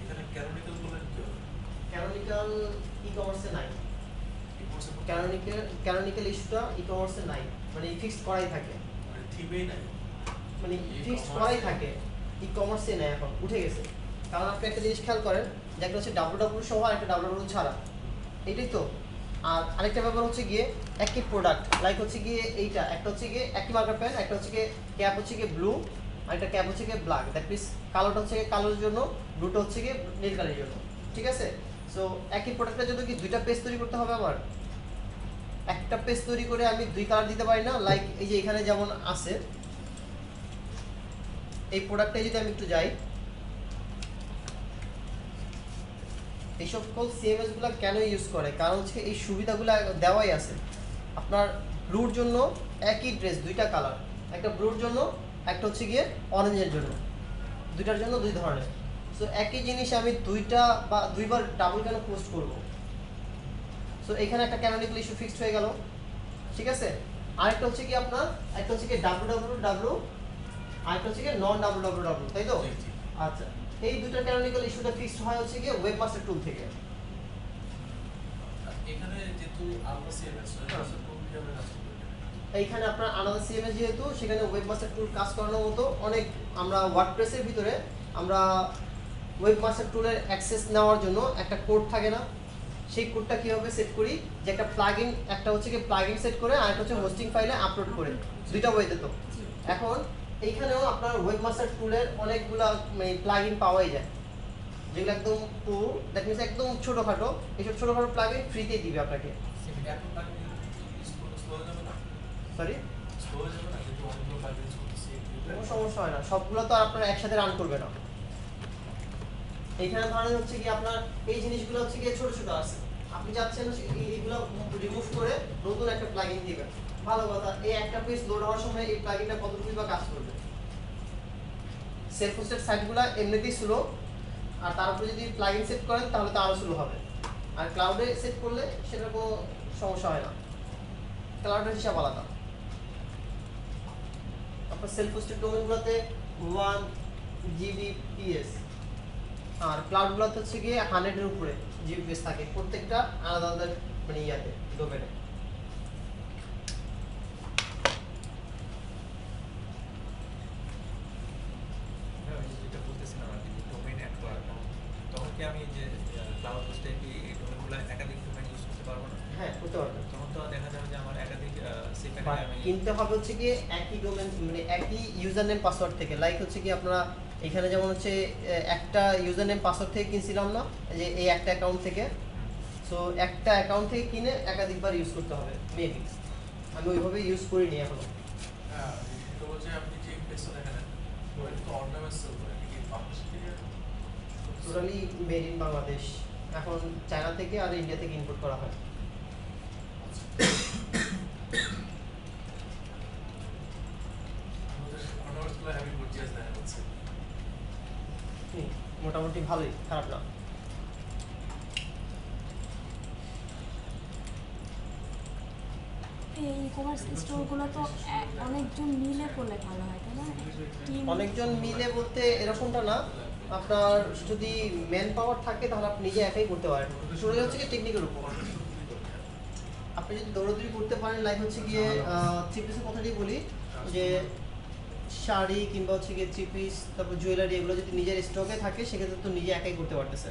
এখানে ক্যানোনিক্যাল বললেন কি হবে? ক্যানোনিক্যাল ই-কমার্সে নাই, ই-কমার্সের মধ্যে ক্যানোনিক্যাল ইস্যুটা ই-কমার্সে নাই, মানে ফিক্সড করাই থাকে, মানে থিমেই নাই। মানে ফিক্সড E-commerce করাই এ- থাকে, ই-কমার্সে নাই, এখন উঠে গেছে। কারণ আপনি একটা জিনিস খেয়াল করেন যে একটা হচ্ছে www সহ আর একটা www ছাড়া, এটাই তো। আর আরেকটা ব্যাপার হচ্ছে গিয়ে একই প্রোডাক্ট, লাইক হচ্ছে গিয়ে এইটা একটা হচ্ছে গিয়ে একই মার্কার প্যান, একটা হচ্ছে গিয়ে ক্যাপ হচ্ছে গিয়ে ব্লু, আর একটা ক্যাপ হচ্ছে গিয়ে ব্ল্যাক, দ্যাট মিনস কালোটা হচ্ছে গিয়ে কালোর জন্য, ব্লুটা হচ্ছে গিয়ে নীল কালারের জন্য, ঠিক আছে? সো একই প্রোডাক্টের জন্য কি দুইটা পেজ তৈরি করতে হবে আমার? একটা পেজ তৈরি করে আমি দুই কালার দিতে পারি না, লাইক এই যে এখানে যেমন আছে, এই প্রোডাক্টে যদি আমি একটু যাই, এই সকল সিএমএস গুলো কেন ইউজ করে, কারণ হচ্ছে এই সুবিধাগুলো দেওয়াই আছে। আপনার ব্লুর জন্য একই ড্রেস দুইটা কালার, একটা ব্লুর জন্য একটা হচ্ছে গিয়ে অরেঞ্জের জন্য, দুইটার জন্য দুই ধরনের। সো একই জিনিস আমি দুইটা বা দুইবার ডাবল কেন পোস্ট করব? সো এখানে একটা ক্যানোনিক্যাল ইস্যু ফিক্সড হয়ে গেল, ঠিক আছে? আরেকটা হচ্ছে কি আপনার, একটা হচ্ছে কি www, আরেকটা হচ্ছে কি নন www, তাই তো? জি, জি। আচ্ছা, এই দুটো ক্যানোনিক্যাল ইস্যুটা ফিক্সড হয় হচ্ছে গিয়ে ওয়েবমাস্টার টুল থেকে। আর এখানে যেহেতু আলাদা সিএমএস কোন কিভাবে কাজ করবে? এইখানে আপনার আলাদা সিএমএস যেহেতু, সেখানে ওয়েবমাস্টার টুল কাজ করানোর মতো অনেক, আমরা ওয়ার্ডপ্রেসের ভিতরে আমরা ওয়েবমাস্টার টুলের অ্যাক্সেস নেওয়ার জন্য একটা কোড থাকে না, সেই কোডটা কিভাবে সেট করি, যে একটা প্লাগইন, একটা হচ্ছে কি প্লাগইন সেট করে আর একটা হচ্ছে হোস্টিং ফাইলে আপলোড করে, দুইটা ওয়েতে তো। এখন এইখানেও আপনার ওয়েবমাস্টার টুলের অনেকগুলা প্লাগইন পাওয়াই যায়, যেগুলো একদম পুরো, দ্যাট মিনস একদম ছোটোখাটো, এইসব ছোটোখাটো প্লাগইন ফ্রিতে দিবে আপনাকে। এখন তাকে ইউজ করতে স্লো হয়ে যাবে না? সরি, স্লো হয়ে যাবে না, যেহেতু অনেকগুলো ফাইল ইউজ করতেছি। কোনো সমস্যা হয় না, সবগুলো তো আর আপনারা একসাথে রান করবে না। এইখানে ধরেন হচ্ছে কি আপনার এই জিনিসগুলো হচ্ছে কি ছোট ছোট আছে, আপনি চাচ্ছেন এইগুলো রিমুভ করে নতুন একটা প্লাগইন দিবেন, ভালো কথা। এই একটা পেজ লোড হওয়ার সময় এই প্লাগইনটা কতটুকু বা কাজ করবে? সেলফ হোস্টেড সাইটগুলো এমনিতেই স্লো, আর তার উপরে যদি প্লাগইন সেট করেন তাহলে তো আরো স্লো হবে। আর ক্লাউডে সেট করলে সেটার কোনো সমস্যা হয় না, ক্লাউডের হিসাব আলাদা। আপনার সেলফ হোস্টেড ডোমেনগুলোতে 1 Gbps, আর ক্লাউডগুলোতে হচ্ছে গিয়ে 100 এর উপরে জিপিএস থাকে, প্রত্যেকটা আলাদা আলাদা মানে ইয়াতে ডোমেনে। হ্যাঁ, ওই যে যেটা বলতেছিলাম আর কি, যে ডোমেইন অ্যাড করা, তখন কি আমি যে ক্লাউড হোস্টে কি এই ডোমেইনগুলো একাধিক ডোমেইন ইউজ করতে পারবো না? হ্যাঁ, করতে পারবেন। তখন তো দেখা যাবে যে আমার একাধিক সেখানে বাট আমি কিনতে হবে হচ্ছে গিয়ে একই ডোমেন, মানে একই ইউজার নেম পাসওয়ার্ড থেকে, লাইক হচ্ছে কি আপনারা এখানে যেমন হচ্ছে একটা ইউজার নেম পাসওয়ার্ড থেকে কিনছিলাম না, যে এই একটা অ্যাকাউন্ট থেকে, সো একটা অ্যাকাউন্ট থেকে কিনে একাধিকবার ইউজ করতে হবে মেবি, আমি ওইভাবে ইউজ করিনি এখনো। হ্যাঁ, এটা হচ্ছে আপনি যে পেজটা দেখালেন, ওটা তো অর্গানাইজ সেল করে, এটা কি বাংলাদেশ থেকে? টোটালি মেড ইন বাংলাদেশ, এখন চায়না থেকে আর ইন্ডিয়া থেকে ইম্পোর্ট করা হয়। আমাদের অর্গানাইজগুলো হ্যাভি গর্জিয়াস দেখা যাচ্ছে। মোটামুটি ভালোই, খারাপ না। এই ই-কমার্স স্টোরগুলো তো অনেকজন মিলে করলে ভালো হয়, তাই না? Team- অনেকজন মিলে বলতে এরকমটা না, আপনার যদি ম্যান পাওয়ার থাকে তাহলে আপনি নিজে একাই করতে পারেন, শুরু হচ্ছে কি টেকনিকের উপর। আপনি যদি দৌড়দৌড়ি করতে পারেন, লাইক হচ্ছে গিয়ে থ্রি পিসের কথাটি বলি, যে শাড়ি কিংবা হচ্ছে গিয়ে থ্রি পিস, তারপর জুয়েলারি, এগুলো যদি নিজের স্টকে থাকে সেক্ষেত্রে তো নিজে একাই করতে পারতেছে।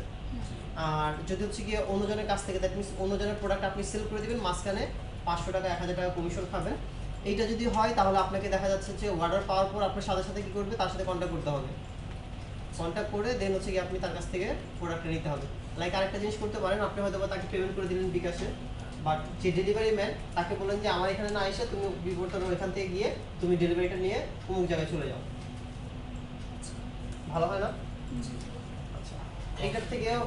আর যদি হচ্ছে গিয়ে অন্যজনের কাছ থেকে, দ্যাট মিনস অন্যজনের প্রোডাক্ট আপনি সেল করে দিবেন, মাঝখানে 500 টাকা 1000 টাকা কমিশন খাবেন, এইটা যদি হয় তাহলে আপনাকে দেখা যাচ্ছে যে অর্ডার পাওয়ার পর আপনার সাথে সাথে কী করবে, তার সাথে কন্ট্যাক্ট করতে হবে। কন্ট্যাক্ট করে দেন হচ্ছে কি আপনি তার কাছ থেকে প্রোডাক্টটা নিতে হবে। লাইক আরেকটা জিনিস করতে পারেন, আপনি হয়তো বা তাকে পেমেন্ট করে দিলেন বিকাশে, বাট যে ডেলিভারি ম্যান তাকে বললেন যে আমার এখানে না এসে তুমি বিবর্তনের ওইখান থেকে গিয়ে তুমি ডেলিভারিটা নিয়ে অমুক জায়গায় চলে যাও, ভালো হয় না? আচ্ছা, এইটার থেকেও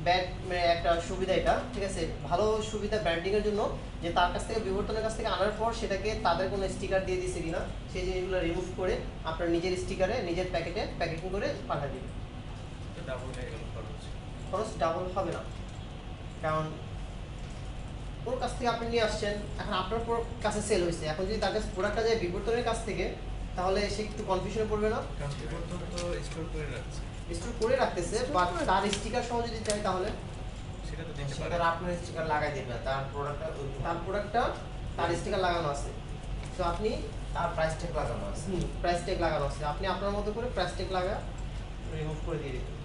ব্যাড মানে একটা সুবিধা এটা, ঠিক আছে, ভালো সুবিধা ব্র্যান্ডিং এর জন্য, যে তার কাছ থেকে বিবর্তনের কাছ থেকে আনার পর সেটাকে তাদের কোনো স্টিকার দিয়ে দিছে কিনা সেই জিনিসগুলো রিমুভ করে আপনার নিজের স্টিকারে নিজের প্যাকেটে প্যাকেটিং করে পাঠিয়ে দিবেন। তো ডাবল হয়ে গেল খরচ। খরচ ডাবল হবে না, কারণ ওর কাছ থেকে আপনি নিয়ে আসছেন, এখন আপনার কাছে সেল হয়েছে, এখন যদি তার কাছে প্রোডাক্টটা যায় বিবর্তনের কাছ থেকে তাহলে সে একটু কনফিউশনে পড়বে না? কারণ বিবর্তন তো স্টোর করে রাখছে, স্টোর করে রাখতেছে, বাট তার স্টিকার সহ যদি চাই তাহলে সেটা তো দিতে পারে। সেটা আপনার স্টিকার লাগাই দিবে, তার প্রোডাক্টটা তার স্টিকার লাগানো আছে, তো আপনি তার প্রাইস ট্যাগ লাগানো আছে। প্রাইস ট্যাগ লাগানো আছে, আপনি আপনার মতো করে প্রাইস ট্যাগ লাগা রিমুভ করে দিয়ে দিবেন।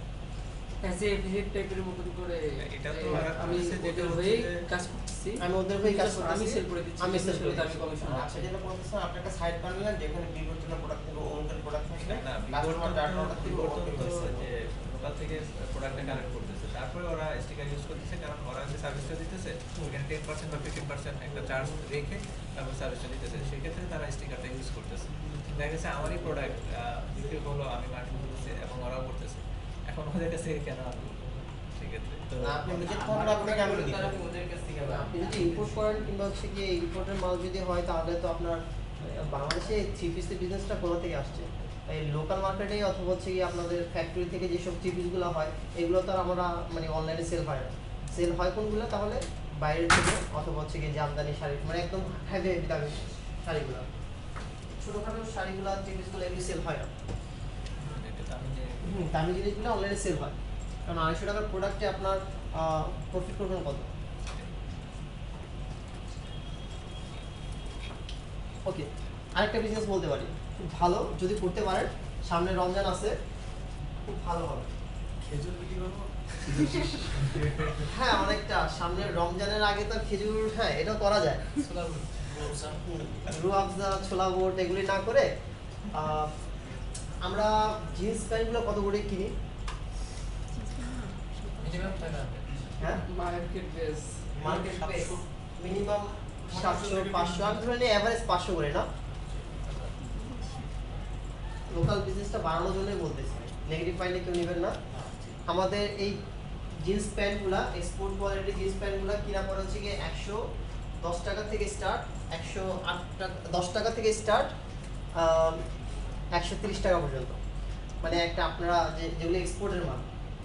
অ্যাজ এ এফিলিয়েট টাইপের মতন করে এটা তো আমি যেটা ওদের হচ্ছে হয়ে যে- কাজ করতেছি, আমি ওদের হয়ে কাজ করতেছি, আমি সেল করে দিচ্ছি, আমি সেল করে আমি কমিশন আপনি আছে। যেটা বলতেছেন, আপনি একটা সাইট বানালেন যেখানে বিবর্তনের প্রোডাক্ট থেকে অমুকের প্রোডাক্ট থাকবে, না, কাস্টমার যার প্রোডাক্ট থেকে বিবর্তন অমুকের তো হয়েছে। যে লোকাল থেকে প্রোডাক্টটা কালেক্ট করতেছে, তারপরে ওরা স্টিকার ইউজ করতেছে, কারণ ওরা যে সার্ভিসটা দিতেছে ওখানে 10% বা 15% একটা চার্জ রেখে তারপর সার্ভিসটা দিতেছে, সেক্ষেত্রে তারা স্টিকারটা ইউজ করতেছে। দেখা গেছে আমারই প্রোডাক্ট বিক্রি হলো, আমি মার্কেট করতেছি এবং ওরাও করতেছে, এখন ওদের কাছে কেন আনবো সেক্ষেত্রে? তো না, আপনি নিজের পণ্য আপনাকে আমি দিতে তারা হবে। ওদের কাছ থেকে আপনি যদি ইম্পোর্ট করেন কিংবা হচ্ছে গিয়ে ইম্পোর্টের মাল যদি হয় তাহলে তো আপনার বাংলাদেশে থ্রি পিসের বিজনেসটা কোথা থেকে আসছে? এই লোকাল মার্কেটে অথবা হচ্ছে গিয়ে আপনাদের ফ্যাক্টরি থেকে যেসব থ্রি পিসগুলো হয় এগুলো তো আর আমরা মানে অনলাইনে সেল হয় না, সেল হয় কোনগুলো তাহলে বাইরের থেকে, অথবা হচ্ছে গিয়ে জামদানি শাড়ি, মানে একদম হেভি হেভি দামি শাড়িগুলো, ছোটোখাটো শাড়িগুলো থ্রি পিসগুলো এগুলি সেল হয় না। এটা তো আমি যে দামি জিনিসগুলো অনলাইনে সেল হয়, কারণ 250 টাকার প্রোডাক্টে আপনার প্রফিট করবেন কত? ওকে, আরেকটা বিজনেস বলতে পারি খুব ভালো, যদি করতে পারেন, সামনে রমজান আছে, খুব ভালো হবে। খেজুর বিক্রি করবো। হ্যাঁ, অনেকটা সামনে রমজানের আগে তো খেজুর, হ্যাঁ এটাও করা যায়। রুহ আফজা, ছোলা বোট এগুলি না করে আমরা জিন্স প্যান্টগুলো কত করে কিনি? মিনিমাম 500 হ্যাঁ, market base market price minimum 700-500, আমি ধরে নিই অ্যাভারেজ 500 করে না। লোকাল বিজনেসটা বাড়ানোর জন্যই বলতেছি, নেগেটিভ পয়েন্টে কেউ নেবেন না। আমাদের এই জিন্স প্যান্টগুলা, এক্সপোর্ট কোয়ালিটি জিন্স প্যান্টগুলা কিনা পড়ে হচ্ছে গিয়ে 110 টাকা থেকে স্টার্ট, 108 টাকা 10 টাকা থেকে স্টার্ট 130 টাকা পর্যন্ত, মানে একটা আপনারা যেগুলো এক্সপোর্টের মাল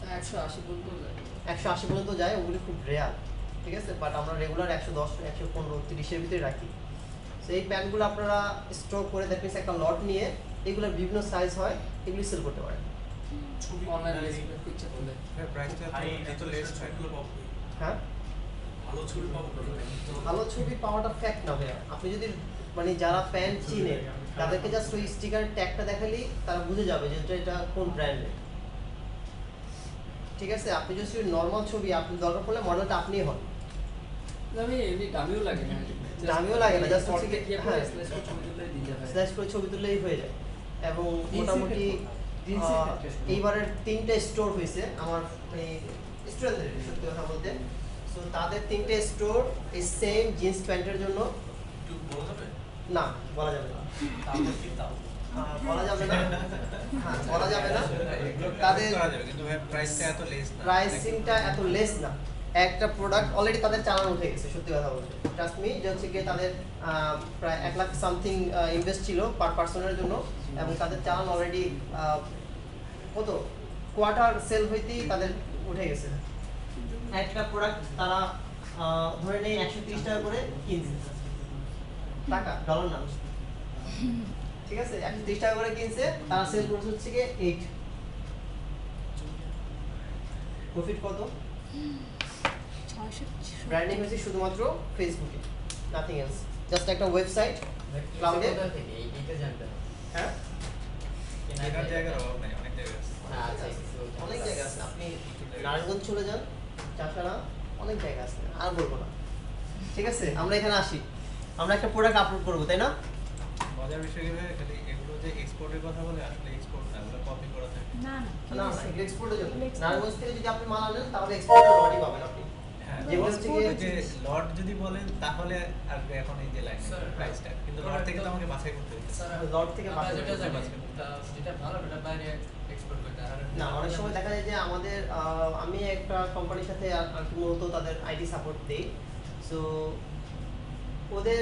180 পর্যন্ত যায়। 180 পর্যন্ত যায়, ওগুলি খুব রেয়ার, ঠিক আছে, বাট আমরা রেগুলার 110, 115, 30-এর ভিতরে রাখি। তো এই প্যান্টগুলো আপনারা স্টক করে দ্যাট মিনস একটা লট নিয়ে এগুলোর বিভিন্ন সাইজ হয়, এগুলি সেল করতে পারেন। ছবি অনলাইন রেসিপি পিকচার করলে প্রাইসটা এত লেস হয়। হ্যাঁ, ভালো ছবি পাবো ভালো ছবি পাওয়াটা ফ্যাক্ট না ভাইয়া, আপনি যদি মানে যারা প্যান্ট চিনে তাদেরকে জাস্ট ওই স্টিকার ট্যাগটা দেখালেই তারা বুঝে যাবে যে এটা কোন ব্র্যান্ডের, ঠিক আছে। আপনি যদি নর্মাল ছবি, আপনি দরকার পড়লে মডেলটা আপনিই হন, আমি এমনি দামিও লাগে না, দামিও লাগে না, just হচ্ছে হচ্ছে কি- কি হ্যাঁ। স্ল্যাশ করে ছবি তুলে দিতে হয়। স্ল্যাশ করে ছবি তুললেই হয়ে যায়। এবং মোটামুটি জিন্সের ক্ষেত্রে এইবারের 3টে স্টোর হয়েছে আমার এই স্টুডেন্টদের, সত্যি কথা বলতে, সো তাদের 3টে স্টোর এই সেম জিন্স প্যান্টের জন্য, একটু বলা যাবে? না বলা যাবে না, তারপর কি দাও? বলা যাবে না, হ্যাঁ বলা যাবে না, এগুলো তাদের করা যাবে, কিন্তু প্রাইসটা এত লেস না। প্রাইসিংটা এত লেস না, একটা প্রোডাক্ট অলরেডি তাদের চালান উঠে গেছে, সত্যি কথা বলতে ট্রাস্ট মি, যে হচ্ছে গিয়ে তাদের প্রায় 1 লাখ সামথিং ইনভেস্ট ছিল পার পার্সনের জন্য, এবং তাদের চালান অলরেডি কত কোয়ার্টার সেল হইতেই তাদের উঠে গেছে। একটা প্রোডাক্ট তারা ধরে নেই 130 টাকা করে কিনছে, টাকা ডলার না, ঠিক আছে, 130 টাকা করে কিনছে, তারা সেল করছে হচ্ছে গিয়ে 8, প্রফিট কত? 600 ব্র্যান্ডিং হয়েছে শুধুমাত্র ফেসবুকে, নাথিং এলস, জাস্ট একটা ওয়েবসাইট ক্লাউডে। থেকে এইটা জানতে হবে। হ্যাঁ, কেনার জায়গার অভাব নাই, অনেক জায়গা আছে। আচ্ছা অনেক জায়গা আছে, আপনি নারায়ণগঞ্জ চলে যান, চাষারা, অনেক জায়গা আছে, আর বলবো না, ঠিক আছে। আমরা এখানে আসি, আমরা একটা প্রোডাক্ট আপলোড করবো, তাই না? মজার বিষয় কি হয়, খালি এগুলো যে যে এক্সপোর্টের কথা বলে আসলে এক্সপোর্ট না, ওগুলো কপি করা থাকে। না না না না এগুলো এক্সপোর্টের জন্য Export. নারায়ণগঞ্জ থেকে যদি আপনি মাল আনেন তাহলে এক্সপোর্টের লটই পাবেন আপনি হ্যাঁ, যেগুলো হচ্ছে গিয়ে যে লট যদি বলেন তাহলে আসবে এখন এই যে লাইন Sir, প্রাইসটা, কিন্তু লট থেকে তো আমাকে বাছাই করতে হচ্ছে। স্যার লট থেকে আমরা বাছাই যেটা করতে জানি হবে। যেটা ভালো এটা বাইরে এক্সপোর্ট করতে আর না অনেক সময় দেখা যায় যে আমাদের আমি একটা কোম্পানির সাথে আর কি মূলত তাদের আইটি সাপোর্ট দিই সো ওদের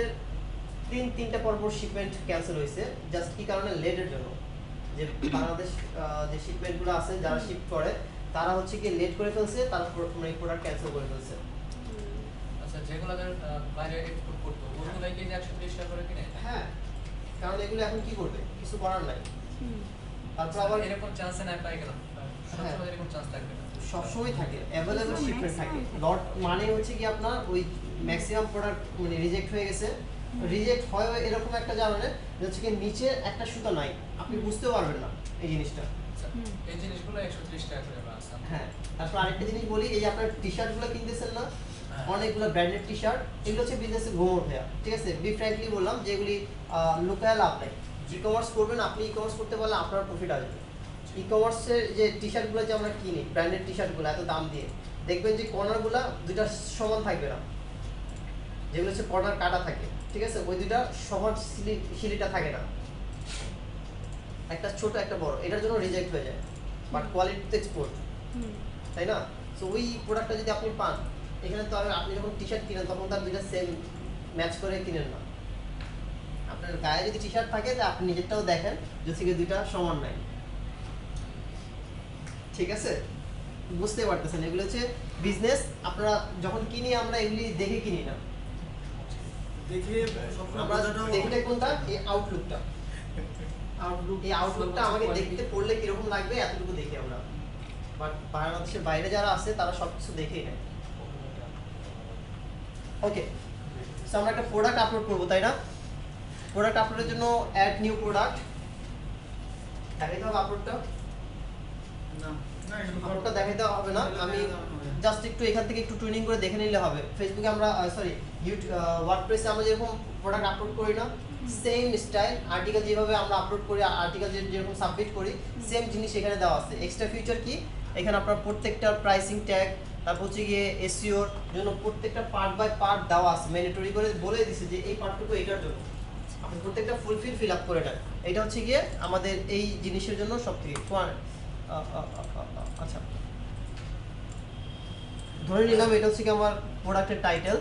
তিনটা পরপর শিপমেন্ট ক্যান্সেল হয়েছে জাস্ট কি কারণে লেটের জন্য যে বাংলাদেশ যে শিপমেন্টগুলো আছে যারা শিপ করে তারা হচ্ছে কি লেট করে ফেলছে তারা মানে প্রোডাক্ট ক্যান্সেল করে ফেলছে আচ্ছা যেগুলোদের বাইরে এক্সপোর্ট করতে ওগুলো কি 130 টাকা করে কিনে হ্যাঁ কারণ এগুলো এখন কি করবে কিছু করার নাই তারপর আবার এরকম চান্স না পাই গেলাম হ্যাঁ। সবসময় এরকম চান্স থাকবে না সবসময় থাকে অ্যাভেলেবল তো শিপমেন্ট থাকে maximum থাকে। লট মানে হচ্ছে কি আপনার ওই ম্যাক্সিমাম প্রোডাক্ট মানে রিজেক্ট হয়ে গেছে রিজেক্ট হয় এরকম একটা জানেন যে হচ্ছে কি নিচে একটা সুতা নাই আপনি বুঝতেও পারবেন না এই জিনিসটা আচ্ছা, এই জিনিসগুলো 130 টাকা করে আছে হ্যাঁ তারপর আরেকটা জিনিস বলি এই যে আপনার টি শার্টগুলো কিনতেছেন না হ্যাঁ। অনেকগুলো ব্র্যান্ডেড টি শার্ট এগুলো হচ্ছে বিজনেসে ঘুমোর দেয়া ঠিক আছে বি ফ্র্যাঙ্কলি বললাম যে এগুলি লোকাল লাভ নাই ই কমার্স করবেন আপনি ই কমার্স করতে পারলে আপনার প্রফিট আসবে ই কমার্সের যে টি শার্টগুলো যে আমরা কিনি ব্র্যান্ডেড টি শার্টগুলো এত দাম দিয়ে দেখবেন যে কর্নারগুলো দুইটা সমান থাকবে না যেগুলো হচ্ছে কর্নার কাটা থাকে ঠিক আছে ওই দুইটা সমান সিলিটা থাকে না একটা ছোট একটা বড় এটার জন্য রিজেক্ট হয়ে যায় বাট কোয়ালিটি তো এক্সপোর্ট তাই না সো ওই প্রোডাক্টটা যদি আপনি পান এখানে তো আর আপনি যখন টি শার্ট কিনেন তখন তার দুইটা সেম ম্যাচ করে কিনেন না আপনার গায়ে যদি টি শার্ট থাকে তা আপনি নিজেরটাও দেখেন যে থেকে দুইটা সমান নাই ঠিক আছে বুঝতে পারতেছেন এগুলো হচ্ছে বিজনেস আপনারা যখন কিনি আমরা এগুলি দেখে কিনি না দেখে সবসময় আমরা বোঝাটাও- দেখলে কোনটা এই আউটলুকটা এই আউটলুকটা আমাকে দেখতে পড়লে কিরকম লাগবে এতটুকু দেখি আমরা বাট বাংলাদেশের বাইরে যারা আছে তারা সবকিছু দেখেই নেয় ওকে সো আমরা একটা প্রোডাক্ট আপলোড করব তাই না প্রোডাক্ট আপলোডের জন্য অ্যাড নিউ প্রোডাক্ট দেখাইতে হবে আপলোডটা না না এগুলো আপলোডটা দেখাইতে হবে না আমি জাস্ট একটু এখান থেকে একটু টুইনিং করে দেখে নিলে হবে ফেসবুকে আমরা সরি ইউটিউব ওয়ার্ডপ্রেসে আমরা যেরকম প্রোডাক্ট আপলোড করি না সেম স্টাইল আর্টিকেল যেভাবে আমরা আপলোড করি আর্টিকেল যেরকম সাবমিট করি সেম জিনিস এখানে দেওয়া আছে এক্সট্রা ফিচার কি এখানে আপনার প্রত্যেকটা প্রাইসিং ট্যাগ তারপর হচ্ছে গিয়ে এসইওর জন্য প্রত্যেকটা পার্ট বাই পার্ট দেওয়া আছে ম্যান্ডেটরি করে বলে দিছে যে এই পার্টটুকু এটার জন্য আপনি প্রত্যেকটা ফিল আপ করে নেন এটা হচ্ছে গিয়ে আমাদের এই জিনিসের জন্য সবথেকে আচ্ছা ধরে নিলাম এটা হচ্ছে কি আমার প্রোডাক্টের টাইটেল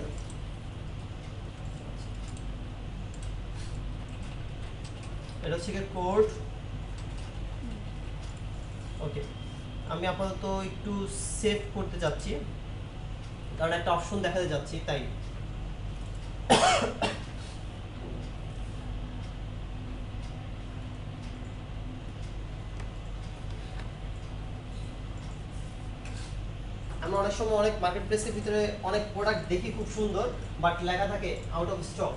এটা হচ্ছে কি কোড ওকে আমি আপাতত একটু সেভ করতে যাচ্ছি কারণ একটা অপশন দেখাতে যাচ্ছি তাই আমরা অনেক সময় অনেক মার্কেট প্লেসের ভিতরে অনেক প্রোডাক্ট দেখি খুব সুন্দর বাট লেখা থাকে আউট অফ স্টক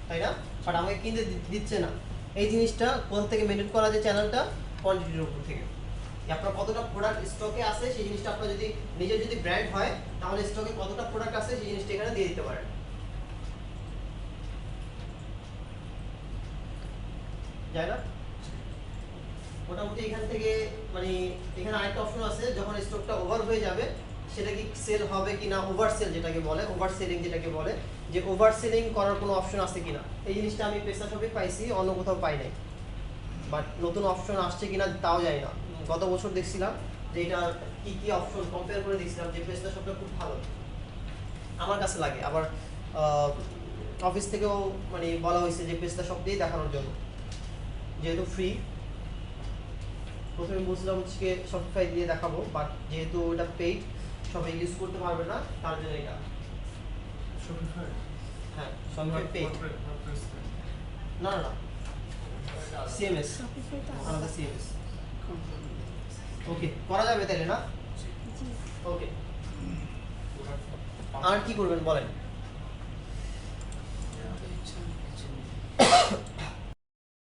তাই না বাট আমাকে কিনতে দিচ্ছে না এই জিনিসটা কোথা থেকে মেনটেন করা যায় চ্যানেলটা কোয়ান্টিটির উপর থেকে আপনার কতটা প্রোডাক্ট স্টকে আছে সেই জিনিসটা আপনার যদি নিজের যদি ব্র্যান্ড হয় তাহলে স্টকে কতটা প্রোডাক্ট আছে সেই জিনিসটা এখানে দিয়ে দিতে পারেন যায় না মোটামুটি এখান থেকে মানে এখানে আরেকটা অপশন আছে যখন স্টকটা ওভার হয়ে যাবে সেটা কি সেল হবে কিনা ওভার সেল যেটাকে বলে ওভার সেলিং যেটাকে বলে যে ওভার সেলিং করার কোনো অপশন আছে কিনা এই জিনিসটা আমি পেসাশপে পাইছি অন্য কোথাও পাই নাই বাট নতুন অপশন আসছে কিনা তাও জানি না গত বছর দেখছিলাম যে এটা কি কি অপশন কম্পেয়ার করে দেখছিলাম যে পেসাশপটা খুব ভালো আমার কাছে লাগে আবার অফিস থেকেও মানে বলা হয়েছে যে পেসাশপ দিয়ে দেখানোর জন্য যেহেতু ফ্রি প্রথমে বুঝলাম হচ্ছে শপিফাই দিয়ে দেখাবো বাট যেহেতু ওটা পেইড সবাই ইউজ করতে পারবে না তার জন্য এটা Shopify? হ্যাঁ শপিফাই পেইড WordPress? না না না সিএমএস Shopify তো আছে। আলাদা সিএমএস ওকে করা যাবে তাহলে না জি। ওকে আর কি করবেন বলেন